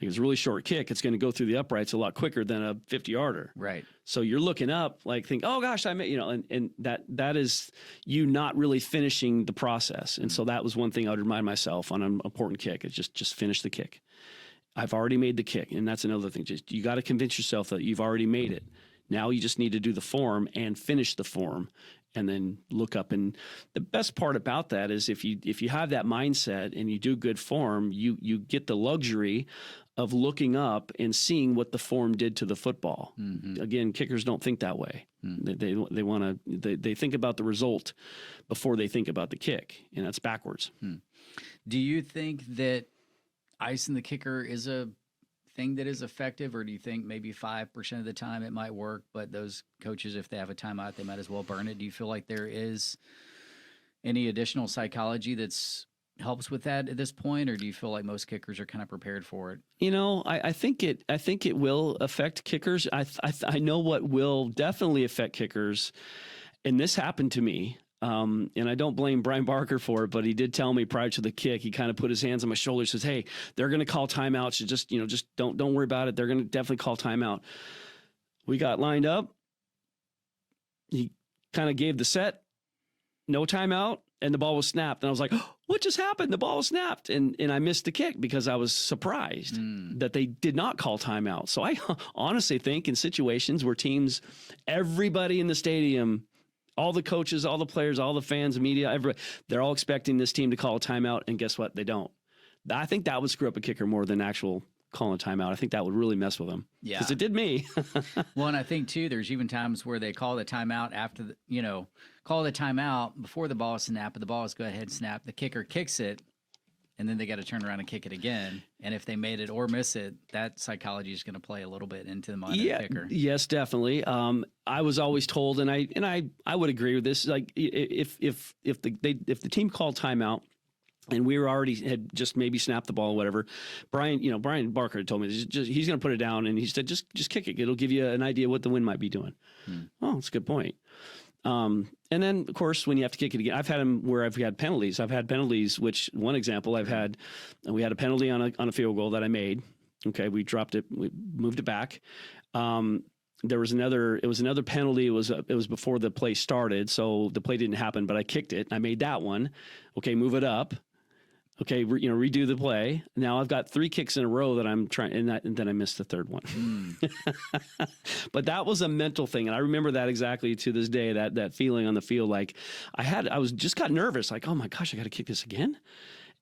Like, it's a really short kick, it's going to go through the uprights a lot quicker than a 50-yarder. Right. So you're looking up, like, think, oh gosh, I made, and that is you not really finishing the process. And so that was one thing I would remind myself on an important kick. It's just finish the kick. I've already made the kick, and that's another thing. Just you got to convince yourself that you've already made it. Now you just need to do the form and finish the form, and then look up. And the best part about that is if you have that mindset and you do good form, you get the luxury of looking up and seeing what the form did to the football. Mm-hmm. Again, kickers don't think that way. Mm-hmm. They want to they think about the result before they think about the kick, and that's backwards. Do you think that icing the kicker is a thing that is effective, or do you think maybe 5% of the time it might work, but those coaches, if they have a timeout, they might as well burn it? Do you feel like there is any additional psychology that's helps with that at this point, or do you feel like most kickers are kind of prepared for it? I think it will affect kickers. I know what will definitely affect kickers, and this happened to me. And I don't blame Brian Barker for it, but he did tell me prior to the kick, he kind of put his hands on my shoulder, says, "Hey, they're going to call timeout. So just don't worry about it. They're going to definitely call timeout." We got lined up. He kind of gave the set, no timeout, and the ball was snapped. And I was like, oh, what just happened? The ball was snapped. And I missed the kick because I was surprised that they did not call timeout. So I honestly think in situations where teams, everybody in the stadium, all the coaches, all the players, all the fans, media, everybody, they're all expecting this team to call a timeout, and guess what? They don't. I think that would screw up a kicker more than actual calling a timeout. I think that would really mess with them. Yeah. Because it did me. Well, and I think, too, there's even times where they call the timeout after, call the timeout before the ball is snapped, but the ball is go ahead and snap. The kicker kicks it, and then they got to turn around and kick it again. And if they made it or miss it, that psychology is going to play a little bit into the mind of the kicker. Yes, definitely. I was always told, and I would agree with this. Like if the team called timeout, and we were had just maybe snapped the ball or whatever, Brian Barker told me he's going to put it down, and he said just kick it. It'll give you an idea what the wind might be doing. Oh, that's a good point. And then, of course, when you have to kick it again, I've had them where I've had penalties. I've had penalties, which one example we had a penalty on a field goal that I made. Okay, we dropped it, we moved it back. There was another penalty. It was before the play started, so the play didn't happen, but I kicked it. I made that one. Okay, move it up. Okay, redo the play. Now I've got 3 kicks in a row that I'm trying, and then I missed the third one. But that was a mental thing, and I remember that exactly to this day. That feeling on the field, like I was just got nervous, like, oh my gosh, I got to kick this again,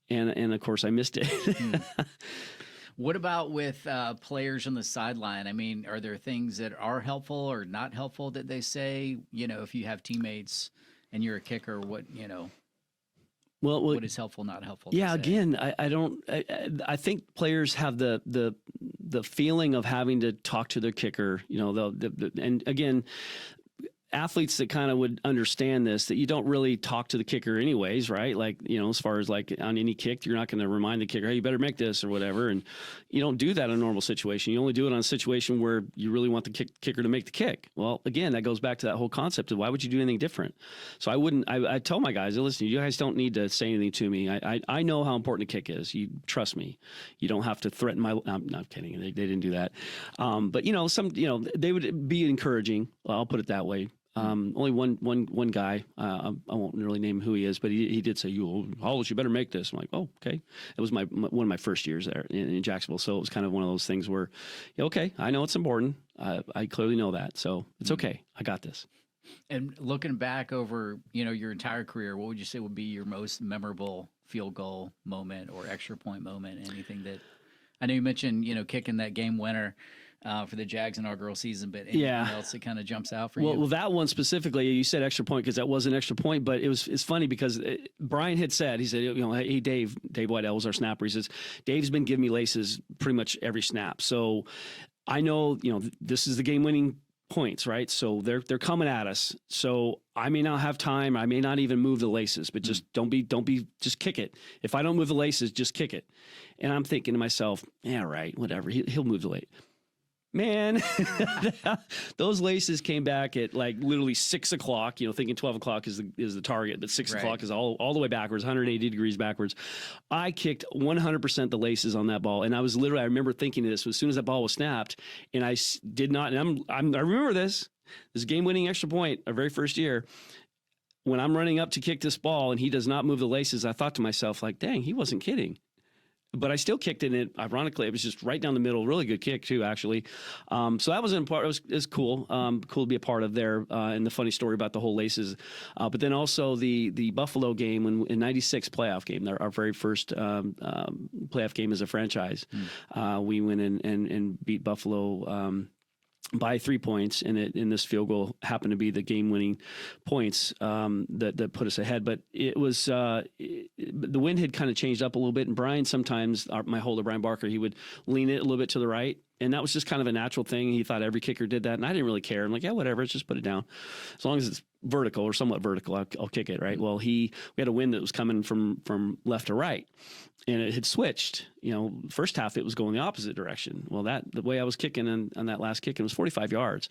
and of course I missed it. What about with players on the sideline? I mean, are there things that are helpful or not helpful that they say? If you have teammates and you're a kicker, what what is helpful, not helpful? Yeah, again, I think players have the feeling of having to talk to their kicker. And again, athletes that kind of would understand this, that you don't really talk to the kicker anyways, right? Like, as far as like on any kick, you're not going to remind the kicker, hey, you better make this or whatever. And you don't do that in a normal situation. You only do it on a situation where you really want the kicker to make the kick. Well, again, that goes back to that whole concept of why would you do anything different? So I tell my guys, listen, you guys don't need to say anything to me. I know how important a kick is. You trust me. You don't have to threaten my, I'm not kidding. They didn't do that. But they would be encouraging. I'll put it that way. Only one guy, I won't really name who he is, but he did say, Hollis, you better make this. I'm like, oh, okay. It was one of my first years there in Jacksonville. So it was kind of one of those things where, okay, I know it's important. I clearly know that. So it's okay. I got this. And looking back over, your entire career, what would you say would be your most memorable field goal moment or extra point moment? Anything that, I know you mentioned, kicking that game winner for the Jags inaugural season, but anything else that kind of jumps out for you? Well, that one specifically, you said extra point because that was an extra point, but it's funny because Brian had said, he said, hey, Dave Whitell was our snapper. He says, Dave's been giving me laces pretty much every snap. So I know, this is the game-winning points, right? So they're coming at us. So I may not have time. I may not even move the laces, but just don't be, just kick it. If I don't move the laces, just kick it. And I'm thinking to myself, yeah, right, whatever. He'll move the lace. Man, those laces came back at like literally 6 o'clock, thinking 12 o'clock is the target, but 6 o'clock is all the way backwards, 180 degrees backwards. I kicked 100% the laces on that ball. And I remember thinking this as soon as that ball was snapped, and I did not, and I remember this game-winning extra point, our very first year. When I'm running up to kick this ball and he does not move the laces, I thought to myself, like, dang, he wasn't kidding. But I still kicked it. Ironically, it was just right down the middle. Really good kick too, actually. So that was important. It was cool. Cool to be a part of there. And the funny story about the whole laces. But then also the Buffalo game in '96 playoff game, our very first playoff game as a franchise. We went in and beat Buffalo by 3 points, and this field goal happened to be the game-winning points that put us ahead. But it was the wind had kind of changed up a little bit, and Brian sometimes, my holder Brian Barker, he would lean it a little bit to the right, and that was just kind of a natural thing. He thought every kicker did that, and I didn't really care. I'm like, yeah, whatever, let's just put it down, as long as it's vertical or somewhat vertical, I'll kick it, right? Well, we had a wind that was coming from left to right, and it had switched. First half it was going the opposite direction. Well, the way I was kicking on that last kick, it was 45 yards,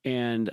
and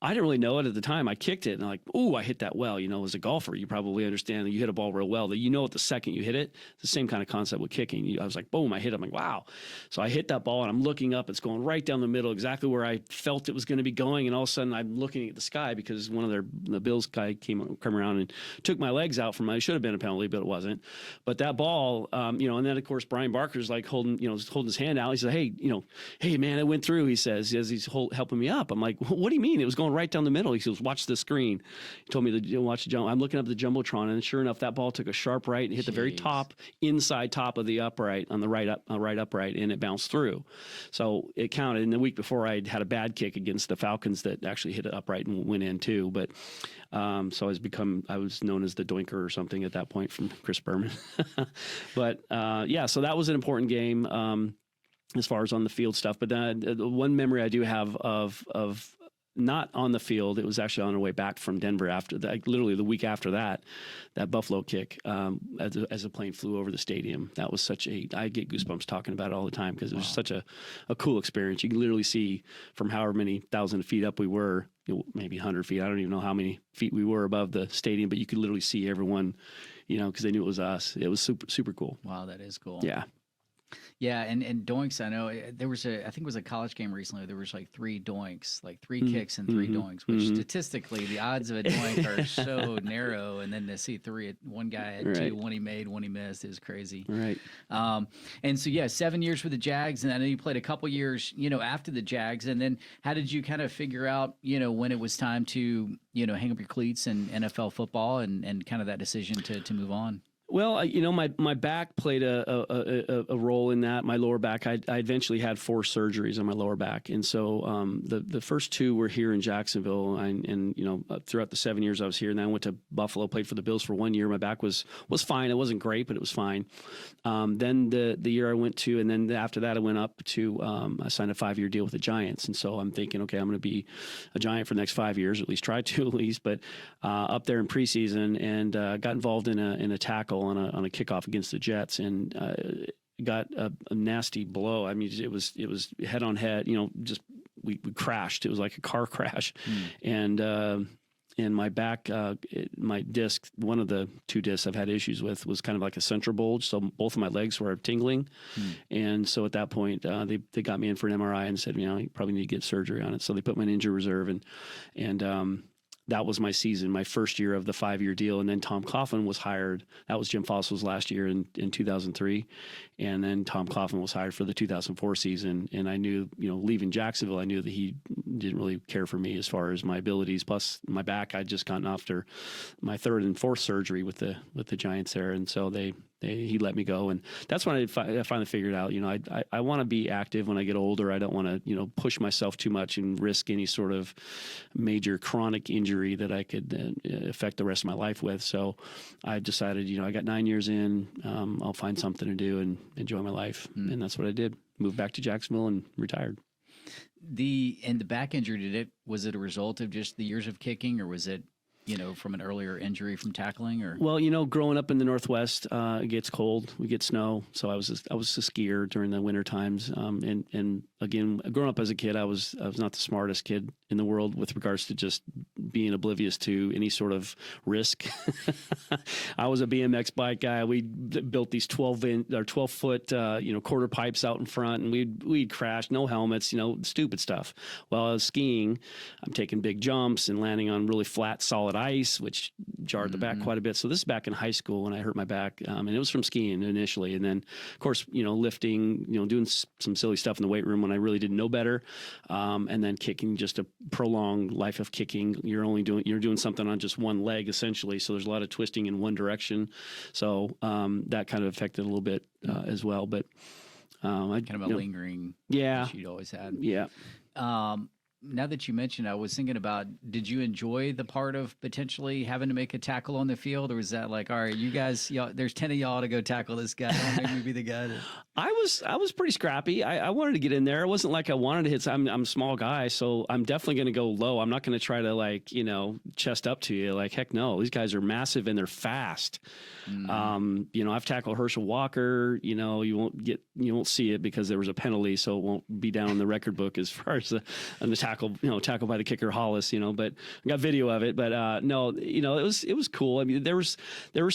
I didn't really know it at the time. I kicked it, and I'm like, ooh, I hit that well. As a golfer, you probably understand that you hit a ball real well, that at the second you hit it. It's the same kind of concept with kicking. I was like, boom, I hit it. I'm like, wow. So I hit that ball, and I'm looking up. It's going right down the middle, exactly where I felt it was going to be going, and all of a sudden I'm looking at the sky because one of the Bills guy came around and took my legs out from it. It should have been a penalty, but it wasn't. But that ball, and then, of course, Brian Barker's like holding his hand out. He said, hey, man, it went through, he says, as he's helping me up. I'm like, what do you mean? It was going right down the middle. He says, watch the screen. He told me to watch the jumbo. I'm looking up the Jumbotron, and sure enough, that ball took a sharp right and hit the very inside top of the upright on the right upright, and it bounced through. So it counted. And the week before, I had a bad kick against the Falcons that actually hit it upright and went in too. But so I was known as the Doinker or something at that point from Chris Berman. But so that was an important game as far as on the field stuff. But the one memory I do have of not on the field, it was actually on our way back from Denver after that, literally the week after that Buffalo kick, as a plane flew over the stadium. That was I get goosebumps talking about it all the time because it was such a cool experience. You can literally see from however many thousand feet up we were, maybe 100 feet. I don't even know how many feet we were above the stadium, but you could literally see everyone, because they knew it was us. It was super, super cool. Wow, that is cool. Yeah. Yeah, and doinks, I know there was I think it was a college game recently. There was like 3 doinks, like 3 kicks and 3 doinks, which statistically the odds of a doink are so narrow. And then to see 3, one guy had 2, one he made, one he missed, is crazy. Right. And so 7 years for the Jags, and I know you played a couple years, after the Jags. And then how did you kind of figure out, when it was time to, hang up your cleats in NFL football and kind of that decision to move on? Well, my back played a role in that. My lower back, I eventually had 4 surgeries on my lower back, and so the first 2 were here in Jacksonville, and throughout the 7 years I was here, and then I went to Buffalo, played for the Bills for 1 year. My back was fine. It wasn't great, but it was fine. Then the year I went to, and then after that I went up to I signed a 5-year deal with the Giants, and so I'm thinking, okay, I'm going to be a Giant for the next 5 years, at least try to at least. But up there in preseason, and got involved in a tackle on a kickoff against the Jets, and got a nasty blow. I mean, it was head on head. Just we crashed. It was like a car crash, and my back, my disc, one of the 2 discs I've had issues with, was kind of like a central bulge. So both of my legs were tingling, and so at that point they got me in for an MRI and said, you probably need to get surgery on it. So they put me in injury reserve, and that was my season, my first year of the 5-year deal. And then Tom Coughlin was hired. That was Jim Fossil's last year in 2003. And then Tom Coughlin was hired for the 2004 season. And I knew, leaving Jacksonville, I knew that he didn't really care for me as far as my abilities. Plus my back, I'd just gotten after my 3rd and 4th surgery with the Giants there. And so he let me go. And that's when I finally figured out, I want to be active when I get older. I don't want to, push myself too much and risk any sort of major chronic injury that I could affect the rest of my life with. So I decided, I got 9 years in, I'll find something to do and enjoy my life. And that's what I did. Moved back to Jacksonville and retired. The back injury, was it a result of just the years of kicking, or was it from an earlier injury from tackling, or? Well, growing up in the Northwest, it gets cold, we get snow. So I was a skier during the winter times. And again, growing up as a kid, I was not the smartest kid in the world with regards to just being oblivious to any sort of risk. I was a BMX bike guy. We built these 12-foot, quarter pipes out in front, and we'd crash, no helmets, stupid stuff. Well, I was skiing. I'm taking big jumps and landing on really flat, solid ice, which jarred the back quite a bit. So this is back in high school when I hurt my back, and it was from skiing initially. And then, of course, lifting, doing some silly stuff in the weight room when I really didn't know better, and then kicking, just a prolonged life of kicking. You're doing something on just one leg essentially, so there's a lot of twisting in one direction. So that kind of affected a little bit as well. But kind of a lingering issue you always had. Yeah. Now that you mentioned, I was thinking about, did you enjoy the part of potentially having to make a tackle on the field, or was that like, all right, you guys, there's 10 of y'all to go tackle this guy, don't make me be the guy to... I was pretty scrappy. I wanted to get in there. It wasn't like I wanted to hit. I'm a small guy, so I'm definitely going to go low. I'm not going to try to chest up to you. Like, heck no. These guys are massive and they're fast. I've tackled Herschel Walker. You won't see it because there was a penalty, so it won't be down in the record book as far as the tackle by the kicker Hollis. But I got video of it. But no, it was cool. I mean, there was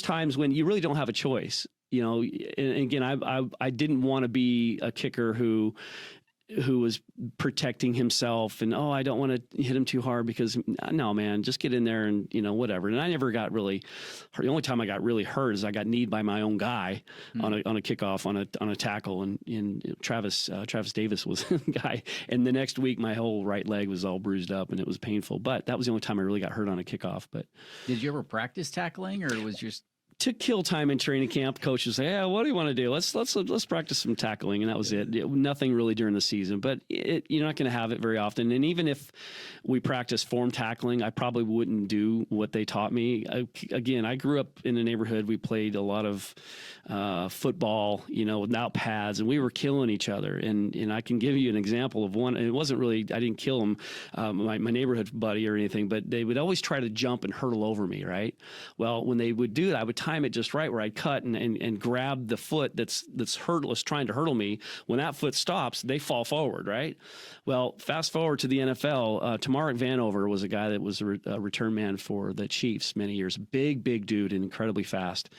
times when you really don't have a choice. And again, I didn't want to be a kicker who was protecting himself and, I don't want to hit him too hard because, no, man, just get in there and, whatever. And I never got really hurt. The only time I got really hurt is I got kneed by my own guy on a kickoff on a tackle. And Travis Davis was the guy. And the next week, my whole right leg was all bruised up and it was painful. But that was the only time I really got hurt on a kickoff. But did you ever practice tackling, or was just... To kill time in training camp, coaches say, "Yeah, what do you want to do? Let's practice some tackling," and that was it. Nothing really during the season, but you're not going to have it very often. And even if we practice form tackling, I probably wouldn't do what they taught me. Again, I grew up in a neighborhood. We played a lot of football, without pads, and we were killing each other. And I can give you an example of one. And it wasn't really, I didn't kill him, my neighborhood buddy or anything, but they would always try to jump and hurdle over me, right? Well, when they would do that, I would time it just right where I'd cut and grab the foot that's trying to hurdle me. When that foot stops, they fall forward, right? Well, fast forward to the NFL. Tamarick Vanover was a guy that was a return man for the Chiefs many years. Big dude and incredibly fast.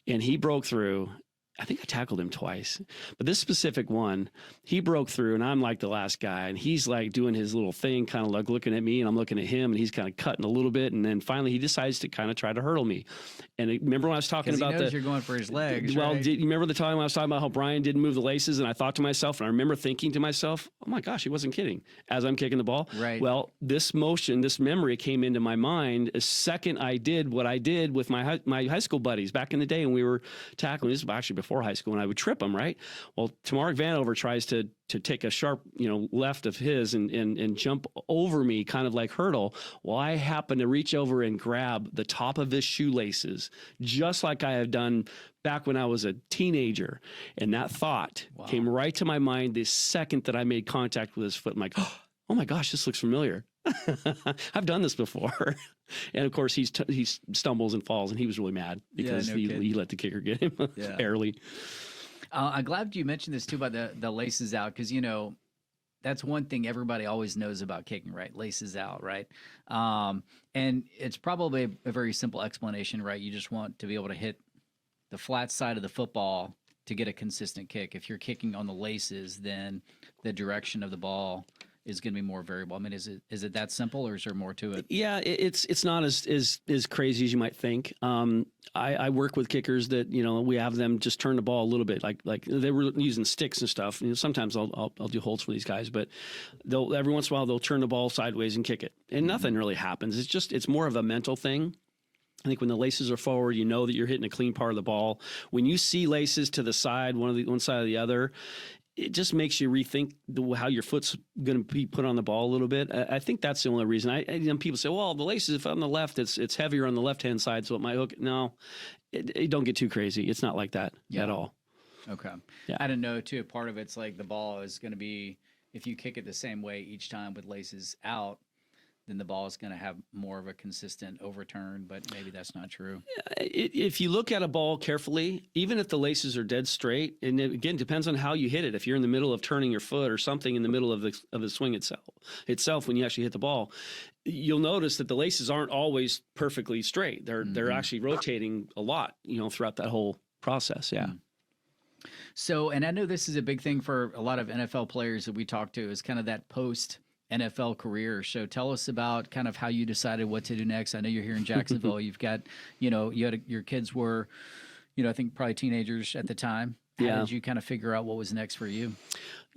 And he broke through. I think I tackled him twice, but this specific one, he broke through and I'm like the last guy and he's like doing his little thing, kind of like looking at me and I'm looking at him and he's kind of cutting a little bit. And then finally he decides to kind of try to hurdle me. And remember when I was talking about he knows you're going for his legs. Well, right? you remember the time when I was talking about how Brian didn't move the laces? And I thought to myself, and I remember thinking to myself, oh my gosh, he wasn't kidding as I'm kicking the ball. Right. Well, this memory came into my mind a second I did what I did with my high school buddies back in the day when we were tackling. This was actually before high school and I would trip them, right? Well, Tamarick Vanover tries to take a sharp, left of his and jump over me, kind of like hurdle. Well, I happen to reach over and grab the top of his shoelaces, just like I had done back when I was a teenager. And that thought came right to my mind the second that I made contact with his foot. I'm like, oh my gosh, this looks familiar. I've done this before. And of course, he stumbles and falls, and he was really mad because he let the kicker get him barely. I'm glad you mentioned this too about the laces out, because that's one thing everybody always knows about kicking, right? Laces out, right? And it's probably a very simple explanation, right? You just want to be able to hit the flat side of the football to get a consistent kick. If you're kicking on the laces, then the direction of the ball is going to be more variable. I mean, is it that simple, or is there more to it? Yeah, it's not as crazy as you might think. I work with kickers that we have them just turn the ball a little bit, like they were using sticks and stuff. Sometimes I'll do holds for these guys, but every once in a while they'll turn the ball sideways and kick it, and nothing really happens. It's more of a mental thing. I think when the laces are forward, you know that you're hitting a clean part of the ball. When you see laces to the side, one side or the other, it just makes you rethink how your foot's going to be put on the ball a little bit. I think that's the only reason. People say, well, the laces, if on the left, it's heavier on the left-hand side, so it might hook. No, it don't get too crazy. It's not like that at all. Okay. Yeah. I didn't know, too, part of it's like the ball is going to be, if you kick it the same way each time with laces out, then the ball is going to have more of a consistent overturn, but maybe that's not true. If you look at a ball carefully, even if the laces are dead straight, and it, again, depends on how you hit it. If you're in the middle of turning your foot or something in the middle of the swing itself when you actually hit the ball, you'll notice that the laces aren't always perfectly straight. They're actually rotating a lot, throughout that whole process. Yeah. So, and I know this is a big thing for a lot of NFL players that we talk to, is kind of that post NFL career. So tell us about kind of how you decided what to do next. I know you're here in Jacksonville. You've got, your kids were, I think probably teenagers at the time. How did you kind of figure out what was next for you?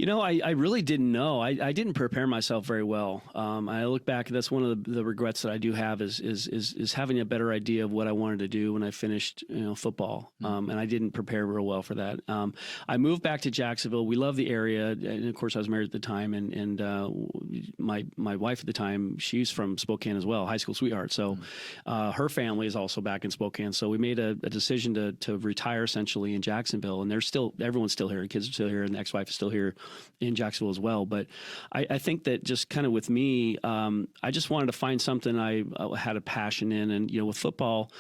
I really didn't know. I didn't prepare myself very well. I look back, that's one of the regrets that I do have is having a better idea of what I wanted to do when I finished, football. And I didn't prepare real well for that. I moved back to Jacksonville. We love the area. And of course I was married at the time. And my wife at the time, she's from Spokane as well, high school sweetheart. So her family is also back in Spokane. So we made a decision to retire essentially in Jacksonville. And everyone's still here. Kids are still here. And the ex-wife is still here in Jacksonville as well. But I think that just kind of with me, I just wanted to find something I had a passion in. And, with football,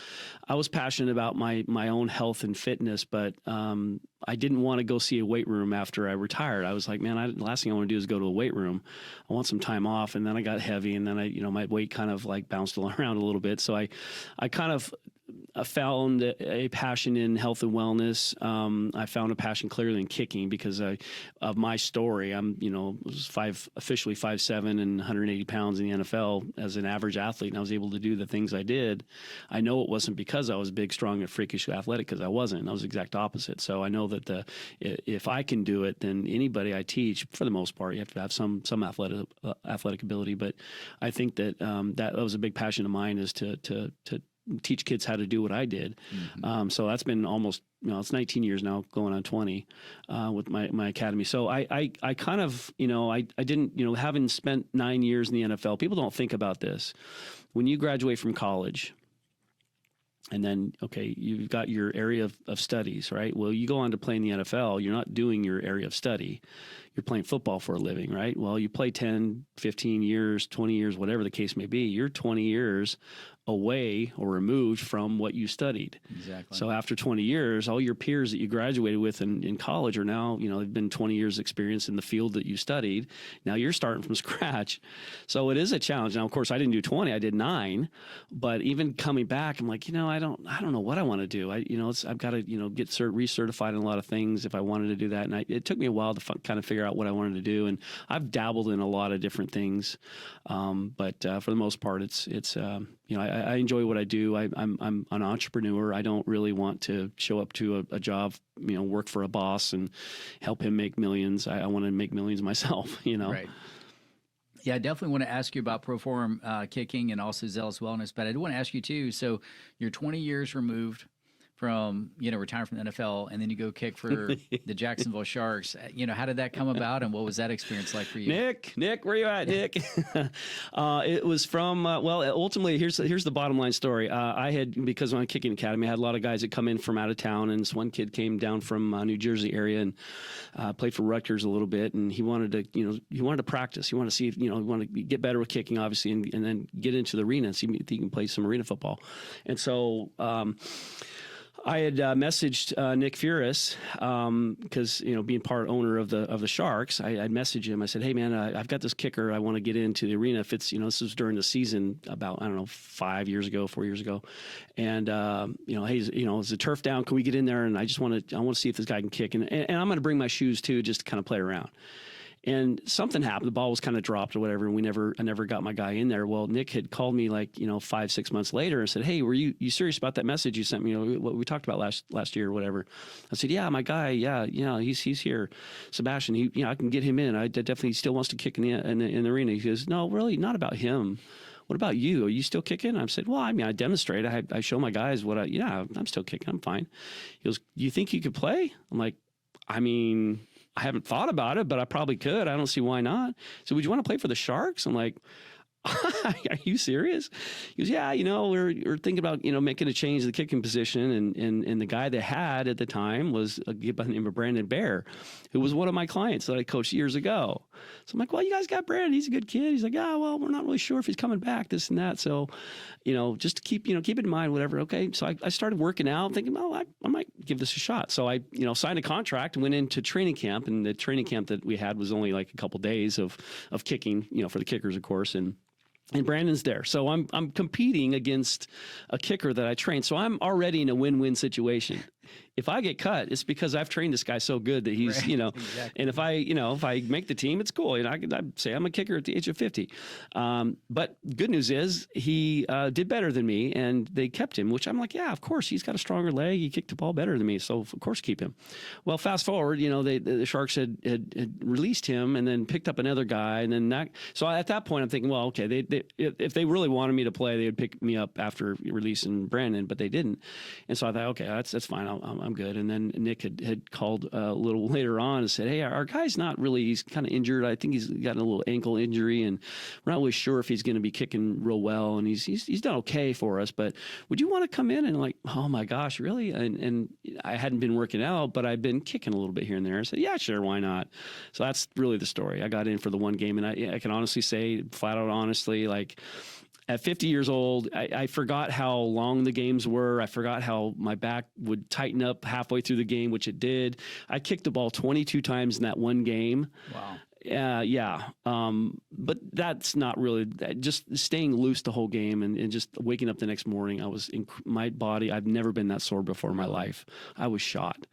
I was passionate about my own health and fitness, but I didn't want to go see a weight room after I retired. I was like, man, the last thing I want to do is go to a weight room. I want some time off. And then I got heavy, and then my weight kind of like bounced around a little bit. So I kind of found a passion in health and wellness. I found a passion clearly in kicking because of my story. I'm, was officially 5'7" and 180 pounds in the NFL as an average athlete, and I was able to do the things I did. I know it wasn't because I was big, strong, and freakishly athletic, because I wasn't. I was the exact opposite. So I know that if I can do it, then anybody I teach, for the most part, you have to have some athletic ability. But I think that that was a big passion of mine, is to teach kids how to do what I did. So that's been almost, it's 19 years now, going on 20 with my academy. So I kind of, I didn't, having spent 9 years in the NFL, people don't think about this. When you graduate from college, and then, okay, you've got your area of studies, right? Well, you go on to play in the NFL, you're not doing your area of study. You're playing football for a living, right? Well, you play 10, 15 years, 20 years, whatever the case may be. You're 20 years away or removed from what you studied. Exactly. So after 20 years, all your peers that you graduated with in college are now, they've been 20 years experience in the field that you studied. Now you're starting from scratch. So it is a challenge. Now, of course, I didn't do 20, I did 9, but even coming back, I'm like, I don't know what I want to do. I've got to, get recertified in a lot of things if I wanted to do that. And it took me a while to kind of figure out what I wanted to do. And I've dabbled in a lot of different things. But for the most part, it's I enjoy what I do. I'm an entrepreneur. I don't really want to show up to a job, work for a boss and help him make millions. I want to make millions myself, Right. Yeah, I definitely want to ask you about ProForm Kicking and also Zealous Wellness, but I do want to ask you too. So you're 20 years removed from, retiring from the NFL, and then you go kick for the Jacksonville Sharks. How did that come about, and what was that experience like for you? Nick, where you at, Nick? It was from, ultimately, here's the bottom line story. Because when I Kicking Academy, I had a lot of guys that come in from out of town, and this one kid came down from New Jersey area and played for Rutgers a little bit, and he wanted to practice. He wanted to see if, he wanted to get better with kicking, obviously, and then get into the arena and see if he can play some arena football. And so, I had messaged Nick Furious because being part owner of the Sharks, I'd messaged him. I said, "Hey man, I've got this kicker. I want to get into the arena. If it's this was during the season about 4 years ago, and hey, is the turf down? Can we get in there? And I want to see if this guy can kick. And I'm going to bring my shoes too, just to kind of play around." And something happened. The ball was kind of dropped or whatever, and I never got my guy in there. Well, Nick had called me 5-6 months later and said, "Hey, were you serious about that message you sent me? What we talked about last year or whatever." I said, "Yeah, my guy. Yeah, he's here, Sebastian. I can get him in. I definitely still wants to kick in the arena." He goes, "No, really, not about him. What about you? Are you still kicking?" I said, "Well, I demonstrate. I show my guys I'm still kicking. I'm fine." He goes, "You think you could play?" I'm like, I haven't thought about it, but I probably could. I don't see why not. So would you want to play for the Sharks? I'm like, Are you serious? He goes, yeah, we're thinking about, making a change in the kicking position. And the guy they had at the time was a guy by the name of Brandon Bear, who was one of my clients that I coached years ago. So I'm like, well, you guys got Brandon. He's a good kid. He's like, well, we're not really sure if he's coming back, this and that. So, just to keep it in mind, whatever. Okay. So I started working out thinking, well, I might give this a shot. So I, signed a contract and went into training camp, and the training camp that we had was only like a couple days of kicking, for the kickers, of course. And Brandon's there. So I'm competing against a kicker that I trained. So I'm already in a win-win situation. If I get cut, it's because I've trained this guy so good that he's, Right, exactly. And if I make the team, it's cool. I'd say I'm a kicker at the age of 50. But good news is he did better than me, and they kept him, which I'm like, yeah, of course. He's got a stronger leg. He kicked the ball better than me. So of course keep him. Well, fast forward, the Sharks had released him and then picked up another guy. And then so at that point I'm thinking, well, okay, if they really wanted me to play, they would pick me up after releasing Brandon, but they didn't. And so I thought, okay, that's fine. I'm good. And then Nick had called a little later on and said, hey, our guy's not really, he's kind of injured. I think he's got a little ankle injury, and we're not really sure if he's going to be kicking real well. And he's done okay for us, but would you want to come in? And like, oh my gosh, really? And I hadn't been working out, but I've been kicking a little bit here and there. I said, yeah, sure, why not? So that's really the story. I got in for the one game, and I can honestly say, flat out honestly, like, at 50 years old, I forgot how long the games were. I forgot how my back would tighten up halfway through the game, which it did. I kicked the ball 22 times in that one game. Wow. Yeah. But that's not really just staying loose the whole game and just waking up the next morning. I was in my body. I've never been that sore before in my life. I was shot.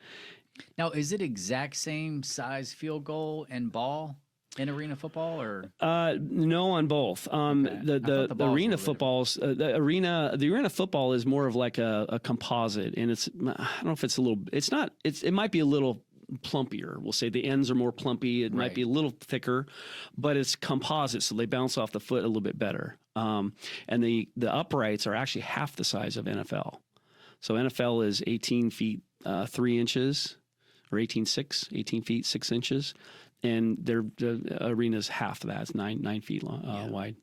Now, is it exact same size field goal and ball in arena football, or no, on both. Okay. The arena footballs, the arena football is more of like a composite, and I don't know if it's a little. It's not. It might be a little plumpier. We'll say the ends are more plumpy. It might be a little thicker, but it's composite, so they bounce off the foot a little bit better. And the uprights are actually half the size of NFL. So NFL is 18 feet 3 inches, or 18 feet 6 inches. And the arena's half of that. It's 9 feet long, wide.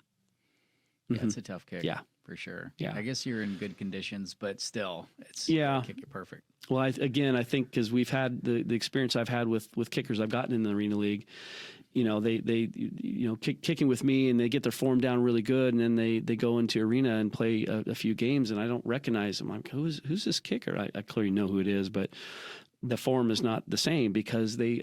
Yeah, it's a tough kick. Yeah. For sure. Yeah. I guess you're in good conditions, but still, it's kick it perfect. Well, I think because we've had the experience I've had with kickers I've gotten in the Arena League, they kicking with me, and they get their form down really good, and then they go into arena and play a few games, and I don't recognize them. I'm like, who's this kicker? I clearly know who it is, but the form is not the same because they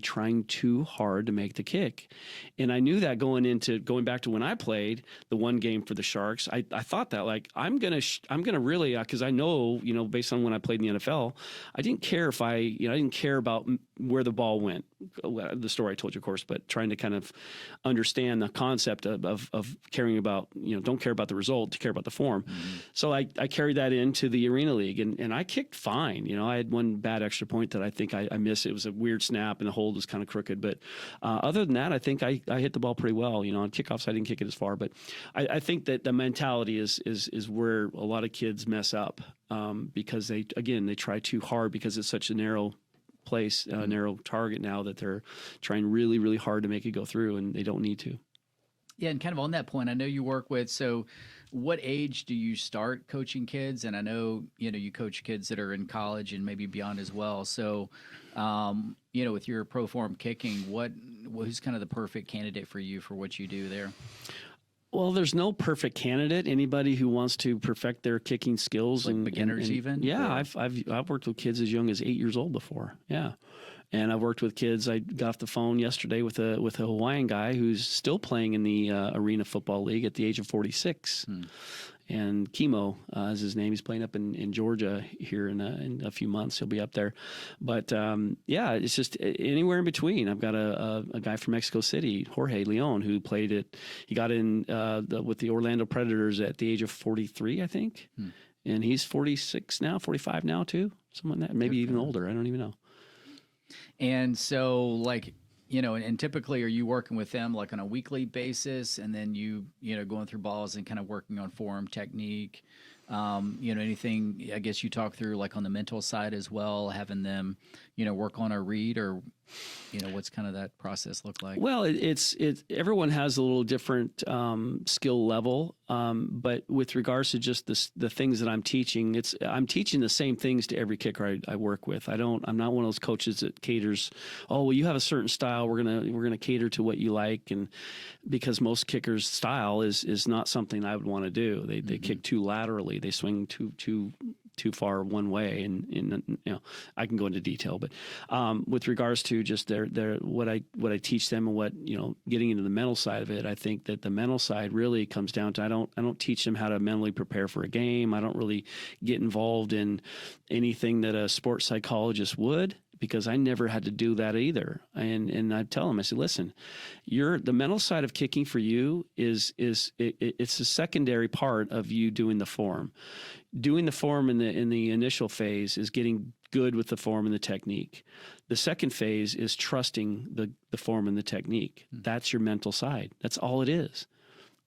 trying too hard to make the kick. And I knew that going back to when I played the one game for the Sharks, I thought that, like, I'm going to really, because I know, based on when I played in the NFL, I didn't care if I didn't care about where the ball went, the story I told you, of course, but trying to kind of understand the concept of caring about, don't care about the result, to care about the form. Mm-hmm. So I carried that into the Arena League, and I kicked fine. I had one bad extra point that I think I missed. It was a weird snap, and the hold was kind of crooked. But other than that, I think I hit the ball pretty well. On kickoffs, I didn't kick it as far. But I think that the mentality is where a lot of kids mess up because they try too hard because it's such a narrow place, narrow target now that they're trying really, really hard to make it go through, and they don't need to. Yeah, and kind of on that point, I know you work with, so what age do you start coaching kids? And I know, you coach kids that are in college and maybe beyond as well. So, with your ProForm Kicking, who's kind of the perfect candidate for you for what you do there? Well, there's no perfect candidate. Anybody who wants to perfect their kicking skills, like beginners, even. Yeah, I've worked with kids as young as 8 years old before. Yeah, and I've worked with kids. I got off the phone yesterday with a Hawaiian guy who's still playing in the Arena Football League at the age of 46. And Chemo is his name. He's playing up in Georgia here in a few months. He'll be up there. But, it's just anywhere in between. I've got a guy from Mexico City, Jorge Leon, who he got in with the Orlando Predators at the age of 43, I think. And he's 46 now, 45 now too. Something like that. Maybe even older. I don't even know. And so, and typically, are you working with them like on a weekly basis, and then going through balls and kind of working on form, technique, anything? I guess you talk through like on the mental side as well, having them, work on a read, or What's kind of that process look like? Well, it's everyone has a little different skill level, but with regards to just the things that I'm teaching, I'm teaching the same things to every kicker I work with. I'm not one of those coaches that caters. Oh, well, you have a certain style. We're gonna cater to what you like, and because most kickers' style is not something I would want to do. They kick too laterally. They swing too far one way, and I can go into detail, but with regards to just what I teach them and what getting into the mental side of it, I think that the mental side really comes down to I don't teach them how to mentally prepare for a game. I don't really get involved in anything that a sports psychologist would, because I never had to do that either. And I tell them, I say, listen, the mental side of kicking for you it's a secondary part of you doing the form. Doing the form in the initial phase is getting good with the form and the technique. The second phase is trusting the form and the technique. That's your mental side. That's all it is.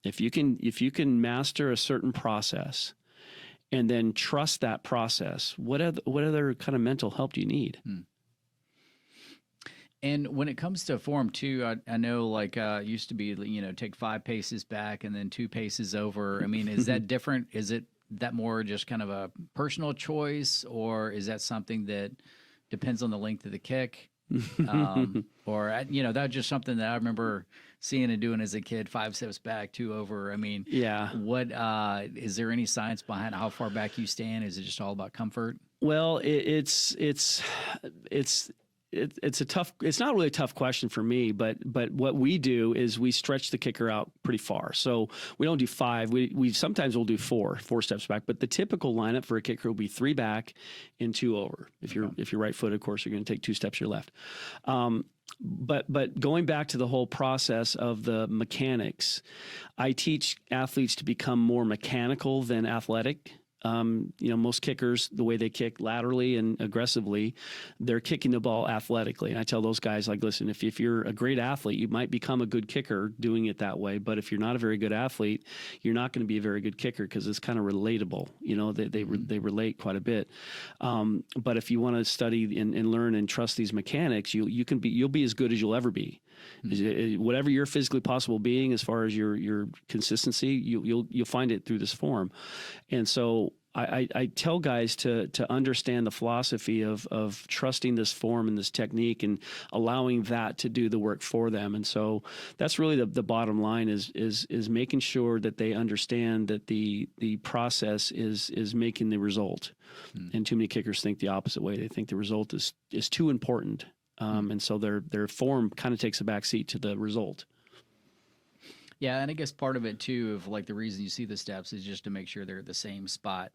If you can master a certain process and then trust that process, what other kind of mental help do you need? And when it comes to form too, I know it used to be, take 5 paces back and then 2 paces over. I mean, is that different? Is it that more just kind of a personal choice, or is that something that depends on the length of the kick? Or, that's just something that I remember seeing and doing as a kid, 5 steps back, 2 over. I mean, yeah. What, is there any science behind how far back you stand? Is it just all about comfort? Well, it's not really a tough question for me, but what we do is we stretch the kicker out pretty far. So we don't do 5. We sometimes we'll do 4 steps back, but the typical lineup for a kicker will be 3 back and 2 over. If you're right footed, of course, you're going to take 2 steps to your left. But going back to the whole process of the mechanics, I teach athletes to become more mechanical than athletic. Most kickers, the way they kick laterally and aggressively, they're kicking the ball athletically. And I tell those guys, listen, if you're a great athlete, you might become a good kicker doing it that way. But if you're not a very good athlete, you're not going to be a very good kicker, because it's kind of relatable. They relate quite a bit. But if you want to study and learn and trust these mechanics, you'll be as good as you'll ever be. Whatever your physically possible being, as far as your consistency, you'll find it through this form. And so I tell guys to understand the philosophy of trusting this form and this technique and allowing that to do the work for them. And so that's really the bottom line is making sure that they understand that the process is making the result. And too many kickers think the opposite way. They think the result is too important. And so their form kind of takes a back seat to the result. Yeah, and I guess part of it too, of the reason you see the steps, is just to make sure they're at the same spot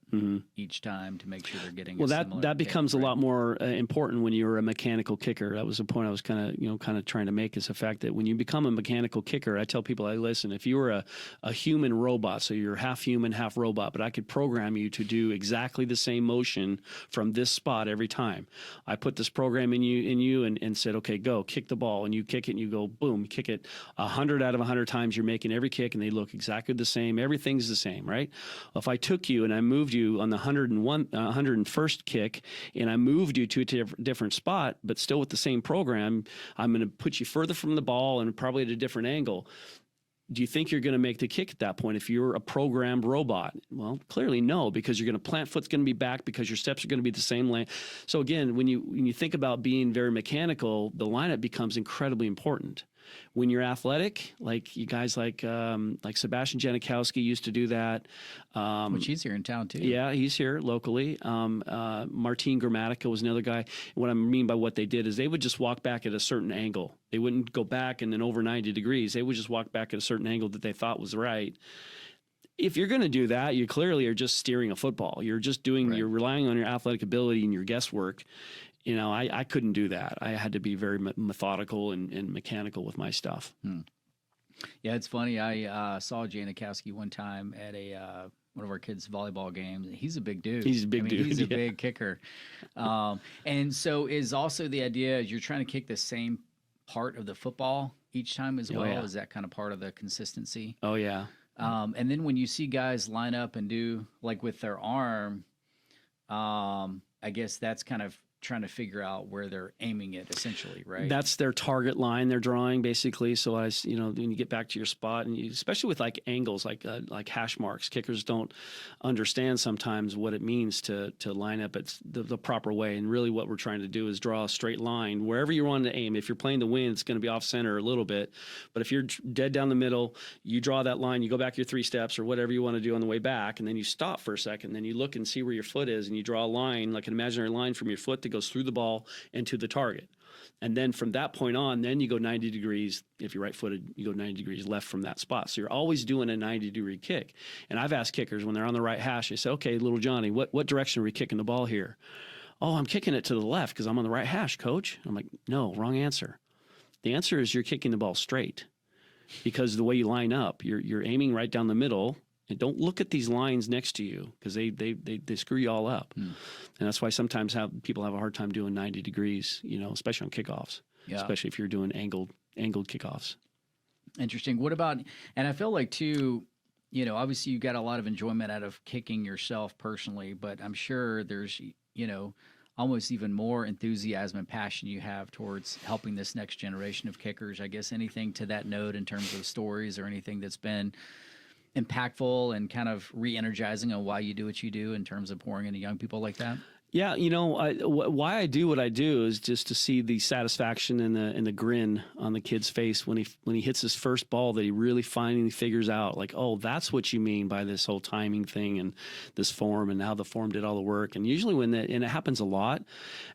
each time, to make sure they're getting. Well, that becomes a lot more important when you're a mechanical kicker. That was the point I was kind of trying to make, is the fact that when you become a mechanical kicker, I tell people, listen, if you were a human robot, so you're half human, half robot, but I could program you to do exactly the same motion from this spot every time. I put this program in you and said, okay, go kick the ball, and you kick it, and you go boom, kick it 100 out of 100 times. You're making every kick, and they look exactly the same. Everything's the same, right? Well, if I took you and I moved you on the 101st kick, and I moved you to a different spot, but still with the same program, I'm going to put you further from the ball and probably at a different angle. Do you think you're going to make the kick at that point if you're a programmed robot? Well, clearly no, because you're going to plant foot's going to be back, because your steps are going to be the same length. So again, when you think about being very mechanical, the lineup becomes incredibly important. When you're athletic, like you guys like Sebastian Janikowski used to do that. Which he's here in town too. Yeah, he's here locally. Martin Gramatica was another guy. What I mean by what they did is they would just walk back at a certain angle. They wouldn't go back and then over 90 degrees. They would just walk back at a certain angle that they thought was right. If you're going to do that, you clearly are just steering a football. You're just doing, You're relying on your athletic ability and your guesswork. I couldn't do that. I had to be very methodical and mechanical with my stuff. Yeah, it's funny. I saw Janikowski one time at one of our kids' volleyball games. He's a big dude. He's a big dude. He's a big kicker. And so is also the idea, you're trying to kick the same part of the football each time as well? Is that kind of part of the consistency? Oh, yeah. And then when you see guys line up and do with their arm, I guess that's kind of trying to figure out where they're aiming it, essentially, right? That's their target line they're drawing, basically. So when you get back to your spot, and especially with like angles, like hash marks, kickers don't understand sometimes what it means to line up at the proper way. And really, what we're trying to do is draw a straight line wherever you want to aim. If you're playing the wind, it's going to be off center a little bit, but if you're dead down the middle, you draw that line. You go back your 3 steps or whatever you want to do on the way back, and then you stop for a second. Then you look and see where your foot is, and you draw a line, like an imaginary line from your foot that goes through the ball and to the target. And then from that point on, then you go 90 degrees. If you're right-footed, you go 90 degrees left from that spot. So you're always doing a 90-degree kick. And I've asked kickers when they're on the right hash, they say, okay, little Johnny, what direction are we kicking the ball here? Oh, I'm kicking it to the left because I'm on the right hash, coach. I'm like, no, wrong answer. The answer is you're kicking the ball straight because the way you line up, you're aiming right down the middle. And don't look at these lines next to you because they screw you all up. And that's why sometimes people have a hard time doing 90 degrees, especially on kickoffs, especially if you're doing angled kickoffs. Interesting. What about, and I feel like too, obviously you got a lot of enjoyment out of kicking yourself personally, but I'm sure there's, almost even more enthusiasm and passion you have towards helping this next generation of kickers. I guess anything to that note in terms of stories or anything that's been impactful and kind of re-energizing on why you do what you do in terms of pouring into young people like that? Yeah, why I do what I do is just to see the satisfaction and the grin on the kid's face when he hits his first ball that he really finally figures out, like, oh, that's what you mean by this whole timing thing and this form and how the form did all the work. And usually and it happens a lot,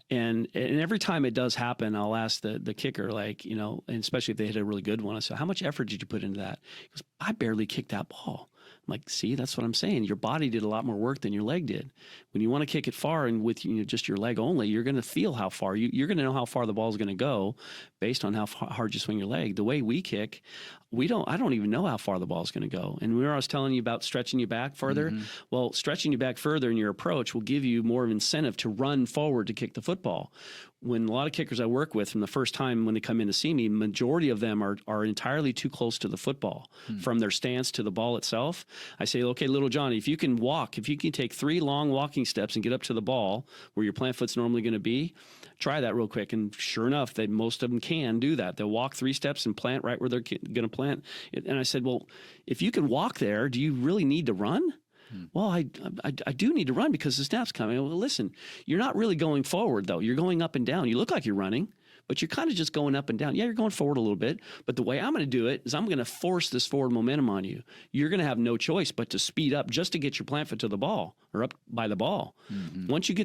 and every time it does happen, I'll ask the kicker, like, and especially if they hit a really good one, I say, how much effort did you put into that? He goes, I barely kicked that ball. I'm like, see, that's what I'm saying. Your body did a lot more work than your leg did. When you want to kick it far and with just your leg only, you're going to feel how far. You're going to know how far the ball is going to go based on how hard you swing your leg. The way we kick, I don't even know how far the ball is going to go. And when I was telling you about stretching you back further, well, stretching you back further in your approach will give you more of an incentive to run forward to kick the football. When a lot of kickers I work with from the first time when they come in to see me, majority of them are entirely too close to the football from their stance to the ball itself. I say, okay, little Johnny, if you can take 3 long walking steps and get up to the ball where your plant foot's normally going to be, try that real quick. And sure enough, most of them can do that. They'll walk 3 steps and plant right where they're going to plant. And I said, well, if you can walk there, do you really need to run? Well, I do need to run because the snap's coming. Well, listen, you're not really going forward, though. You're going up and down. You look like you're running, but you're kind of just going up and down. Yeah, you're going forward a little bit, but the way I'm going to do it is I'm going to force this forward momentum on you. You're going to have no choice but to speed up just to get your plant foot to the ball or up by the ball. Once you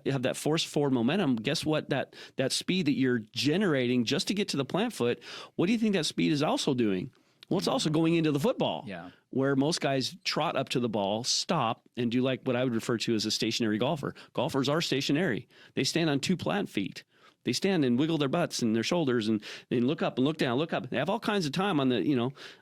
have that force forward momentum, guess what? That speed that you're generating just to get to the plant foot, what do you think that speed is also doing? Well, it's also going into the football, where most guys trot up to the ball, stop, and do like what I would refer to as a stationary golfer. Golfers are stationary. They stand on 2 plant feet. They stand and wiggle their butts and their shoulders and they look up and look down, look up. They have all kinds of time on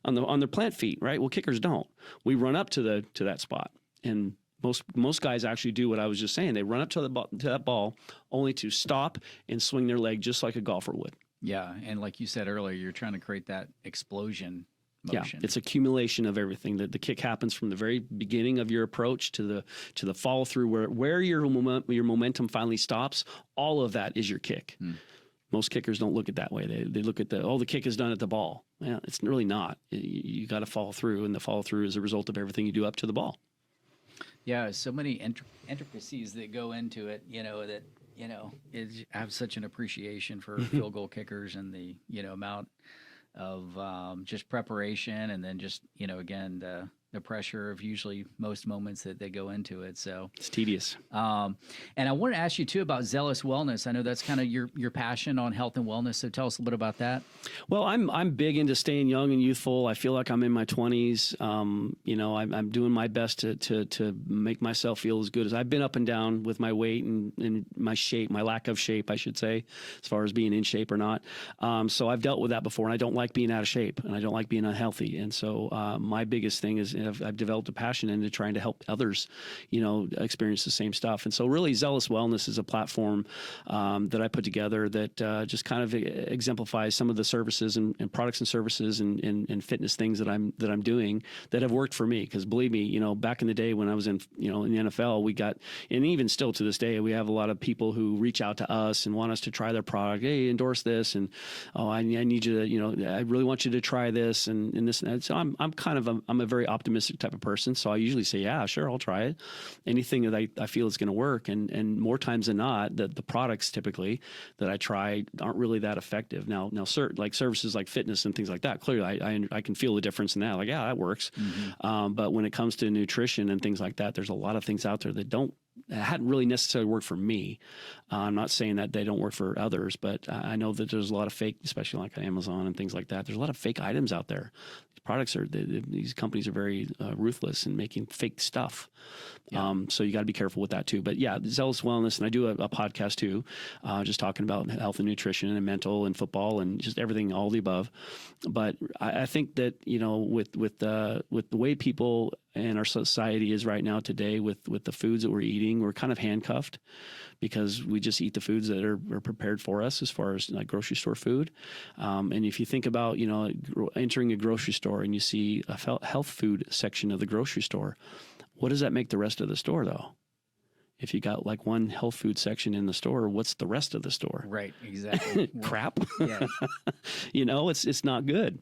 on their plant feet, right? Well, kickers don't. We run up to that spot, and most guys actually do what I was just saying. They run up to that ball only to stop and swing their leg just like a golfer would. Yeah, and like you said earlier, you're trying to create that explosion motion. Yeah, it's accumulation of everything. The kick happens from the very beginning of your approach to the follow through where your momentum finally stops. All of that is your kick. Most kickers don't look at it that way. They look at the kick is done at the ball. Yeah, it's really not. You got to follow through, and the follow through is a result of everything you do up to the ball. Yeah, so many intricacies that go into it. I have such an appreciation for field goal kickers and the amount of just preparation, and then just again the pressure of usually most moments that they go into it. So it's tedious. And I want to ask you too about Zealous Wellness. I know that's kind of your passion on health and wellness. So tell us a little bit about that. Well, I'm big into staying young and youthful. I feel like I'm in my 20s. I'm doing my best to make myself feel as good as I've been up and down with my weight and my shape, my lack of shape, I should say, as far as being in shape or not. So I've dealt with that before, and I don't like being out of shape, and I don't like being unhealthy. And so my biggest thing is I've developed a passion into trying to help others, experience the same stuff. And so really Zealous Wellness is a platform that I put together that just kind of exemplifies some of the services and products and services and fitness things that I'm doing that have worked for me. Because believe me, back in the day when I was in the NFL, we got, and even still to this day, we have a lot of people who reach out to us and want us to try their product. Hey, endorse this, and I need you to, I really want you to try this and this and that. So I'm a very optimistic type of person. So I usually say, yeah, sure, I'll try it. Anything that I feel is going to work, and more times than not, the products typically that I try aren't really that effective. Now, like services like fitness and things like that, clearly I can feel the difference in that. Like, yeah, that works. But when it comes to nutrition and things like that, there's a lot of things out there that hadn't really necessarily worked for me. I'm not saying that they don't work for others, but I know that there's a lot of fake, especially like on Amazon and things like that. There's a lot of fake items out there. These companies are very ruthless in making fake stuff. Yeah. So you got to be careful with that too. But yeah, Zealous Wellness, and I do a podcast too, just talking about health and nutrition and mental and football and just everything, all the above. But I think that with the way people and our society is right now today, with the foods that we're eating, we're kind of handcuffed because we just eat the foods that are prepared for us as far as like grocery store food. And if you think about, entering a grocery store and you see a health food section of the grocery store, what does that make the rest of the store though? If you got like one health food section in the store, what's the rest of the store? Right, exactly. Crap. Yeah. It's not good.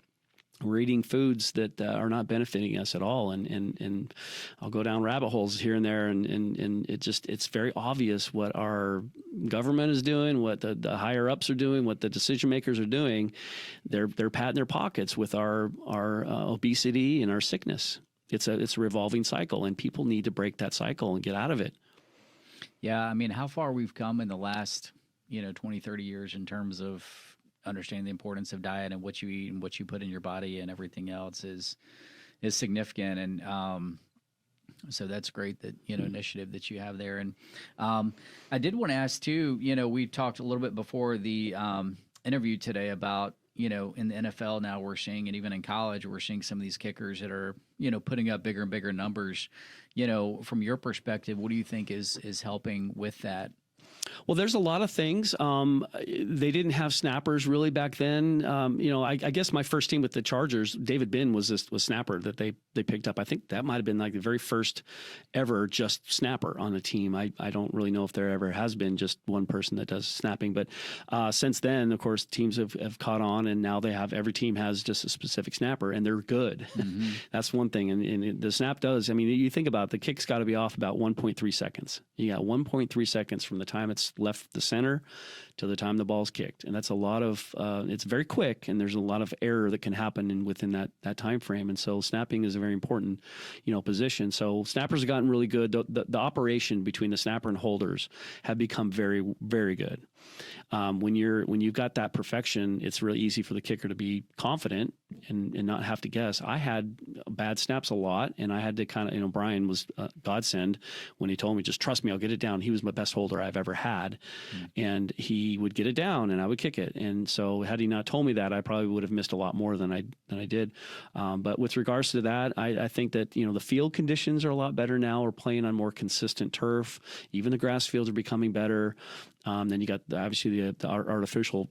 We're eating foods that are not benefiting us at all, and I'll go down rabbit holes here and there, and it's very obvious what our government is doing, what the higher ups are doing, what the decision makers are doing. They're patting their pockets with our obesity and our sickness. It's a revolving cycle, and people need to break that cycle and get out of it. Yeah, I mean, how far we've come in the last 20, 30 years in terms of understanding the importance of diet and what you eat and what you put in your body and everything else is significant. And so that's great that, initiative that you have there. And I did want to ask too, we talked a little bit before the interview today about, in the NFL now we're seeing, and even in college, we're seeing some of these kickers that are, putting up bigger and bigger numbers. From your perspective, what do you think is helping with that? Well, there's a lot of things. They didn't have snappers really back then. I guess my first team with the Chargers, David Binn was snapper that they picked up. I think that might have been like the very first ever just snapper on the team. I don't really know if there ever has been just one person that does snapping. But since then, of course, teams have caught on, and now every team has just a specific snapper, and they're good. Mm-hmm. That's one thing. And the snap does. I mean, you think about it, the kick's got to be off about 1.3 seconds. You got 1.3 seconds from the time it's left the center to the time the ball's kicked, and that's a lot of it's very quick, and there's a lot of error that can happen within that time frame. And so snapping is a very important position. So snappers have gotten really good. The operation between the snapper and holders have become very, very good. When you've got that perfection, it's really easy for the kicker to be confident and not have to guess. I had bad snaps a lot, and I had to kind of, Brian was godsend when he told me, just trust me, I'll get it down. He was my best holder I've ever had. And he would get it down and I would kick it. And so had he not told me that, I probably would have missed a lot more than I did. But with regards to that, I think that, the field conditions are a lot better now. We're playing on more consistent turf. Even the grass fields are becoming better. Then you got obviously the artificial,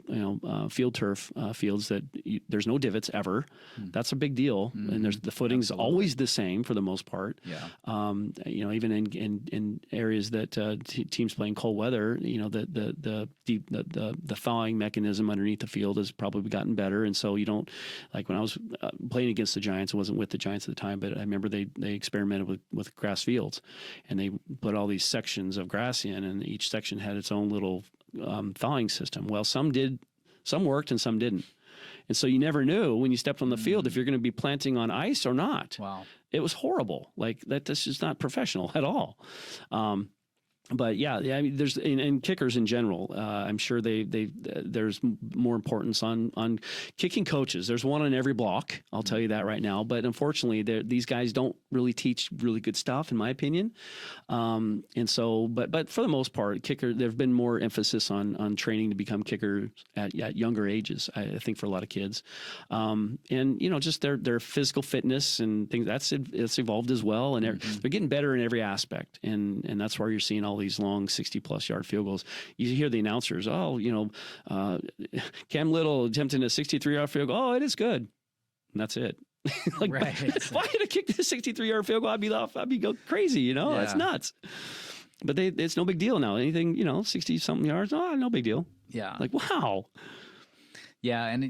field turf fields that there's no divots ever. That's a big deal, and the footing's always the same for the most part. Yeah. Even in areas that teams play in cold weather, the thawing mechanism underneath the field has probably gotten better, and so you don't, like when I was playing against the Giants, I wasn't with the Giants at the time, but I remember they experimented with grass fields, and they put all these sections of grass in, and each section had its own little thawing system. Well, some worked and some didn't. And so you never knew when you stepped on the field if you're going to be planting on ice or not. Wow. It was horrible. Like this is not professional at all. But yeah, I mean, there's and kickers in general. I'm sure there's more importance on kicking coaches. There's one on every block. I'll tell you that right now. But unfortunately, these guys don't really teach really good stuff, in my opinion. And so, but for the most part, there've been more emphasis on training to become kickers at younger ages. I think for a lot of kids, and just their physical fitness and things it's evolved as well, and they're getting better in every aspect, and that's why you're seeing all these long 60+ yard field goals. You hear the announcers, Cam Little attempting a 63-yard field goal. Oh, it is good. And that's it. Like, right. If I had to kick this 63-yard field goal, I'd be go crazy. It's nuts. But it's no big deal now. Anything, 60-something yards, no big deal. Yeah. Like, wow. Yeah, and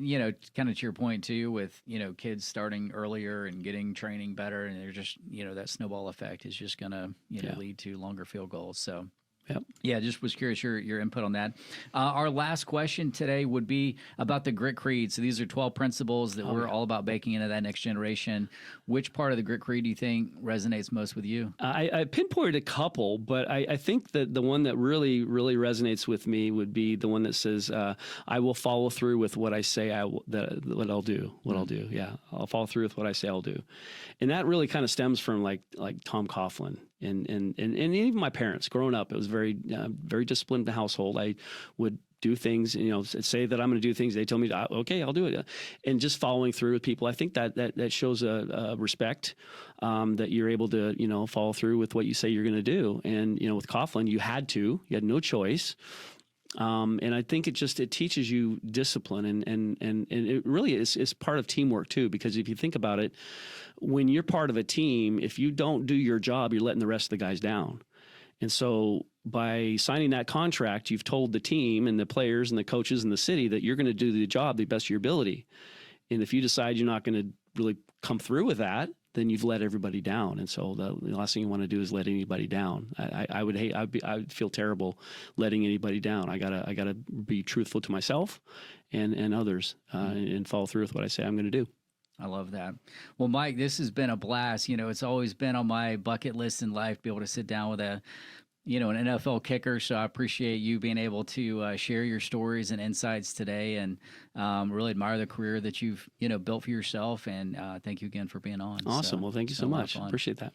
kind of to your point too, with kids starting earlier and getting training better, and they're just that snowball effect is just gonna lead to longer field goals. So. Yep. Yeah, just was curious your input on that. Our last question today would be about the Grit Creed. So these are 12 principles that we're all about baking into that next generation. Which part of the Grit Creed do you think resonates most with you? I pinpointed a couple, but I think that the one that really, really resonates with me would be the one that says, I will follow through with what I say what I'll do. I'll do. Yeah, I'll follow through with what I say I'll do. And that really kind of stems from like Tom Coughlin. And even my parents growing up, it was very disciplined household. I would do things, say that I'm going to do things. They tell me, okay, I'll do it. And just following through with people. I think that shows a respect, that you're able to, follow through with what you say you're going to do. And, with Coughlin, you had no choice. And I think it teaches you discipline and it really is part of teamwork too, because if you think about it, when you're part of a team, if you don't do your job, you're letting the rest of the guys down. And so by signing that contract, you've told the team and the players and the coaches and the city that you're going to do the job the best of your ability. And if you decide you're not going to really come through with that, then you've let everybody down. And so the last thing you want to do is let anybody down. I would feel terrible letting anybody down. I gotta be truthful to myself and others, and follow through with what I say I'm going to do. I love that. Well, Mike, this has been a blast. It's always been on my bucket list in life, be able to sit down with an NFL kicker. So I appreciate you being able to share your stories and insights today, and really admire the career that you've built for yourself. And thank you again for being on. Awesome. Well, thank you so much. Appreciate that.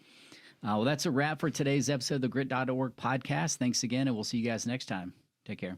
Well, that's a wrap for today's episode of the Grit.org podcast. Thanks again, and we'll see you guys next time. Take care.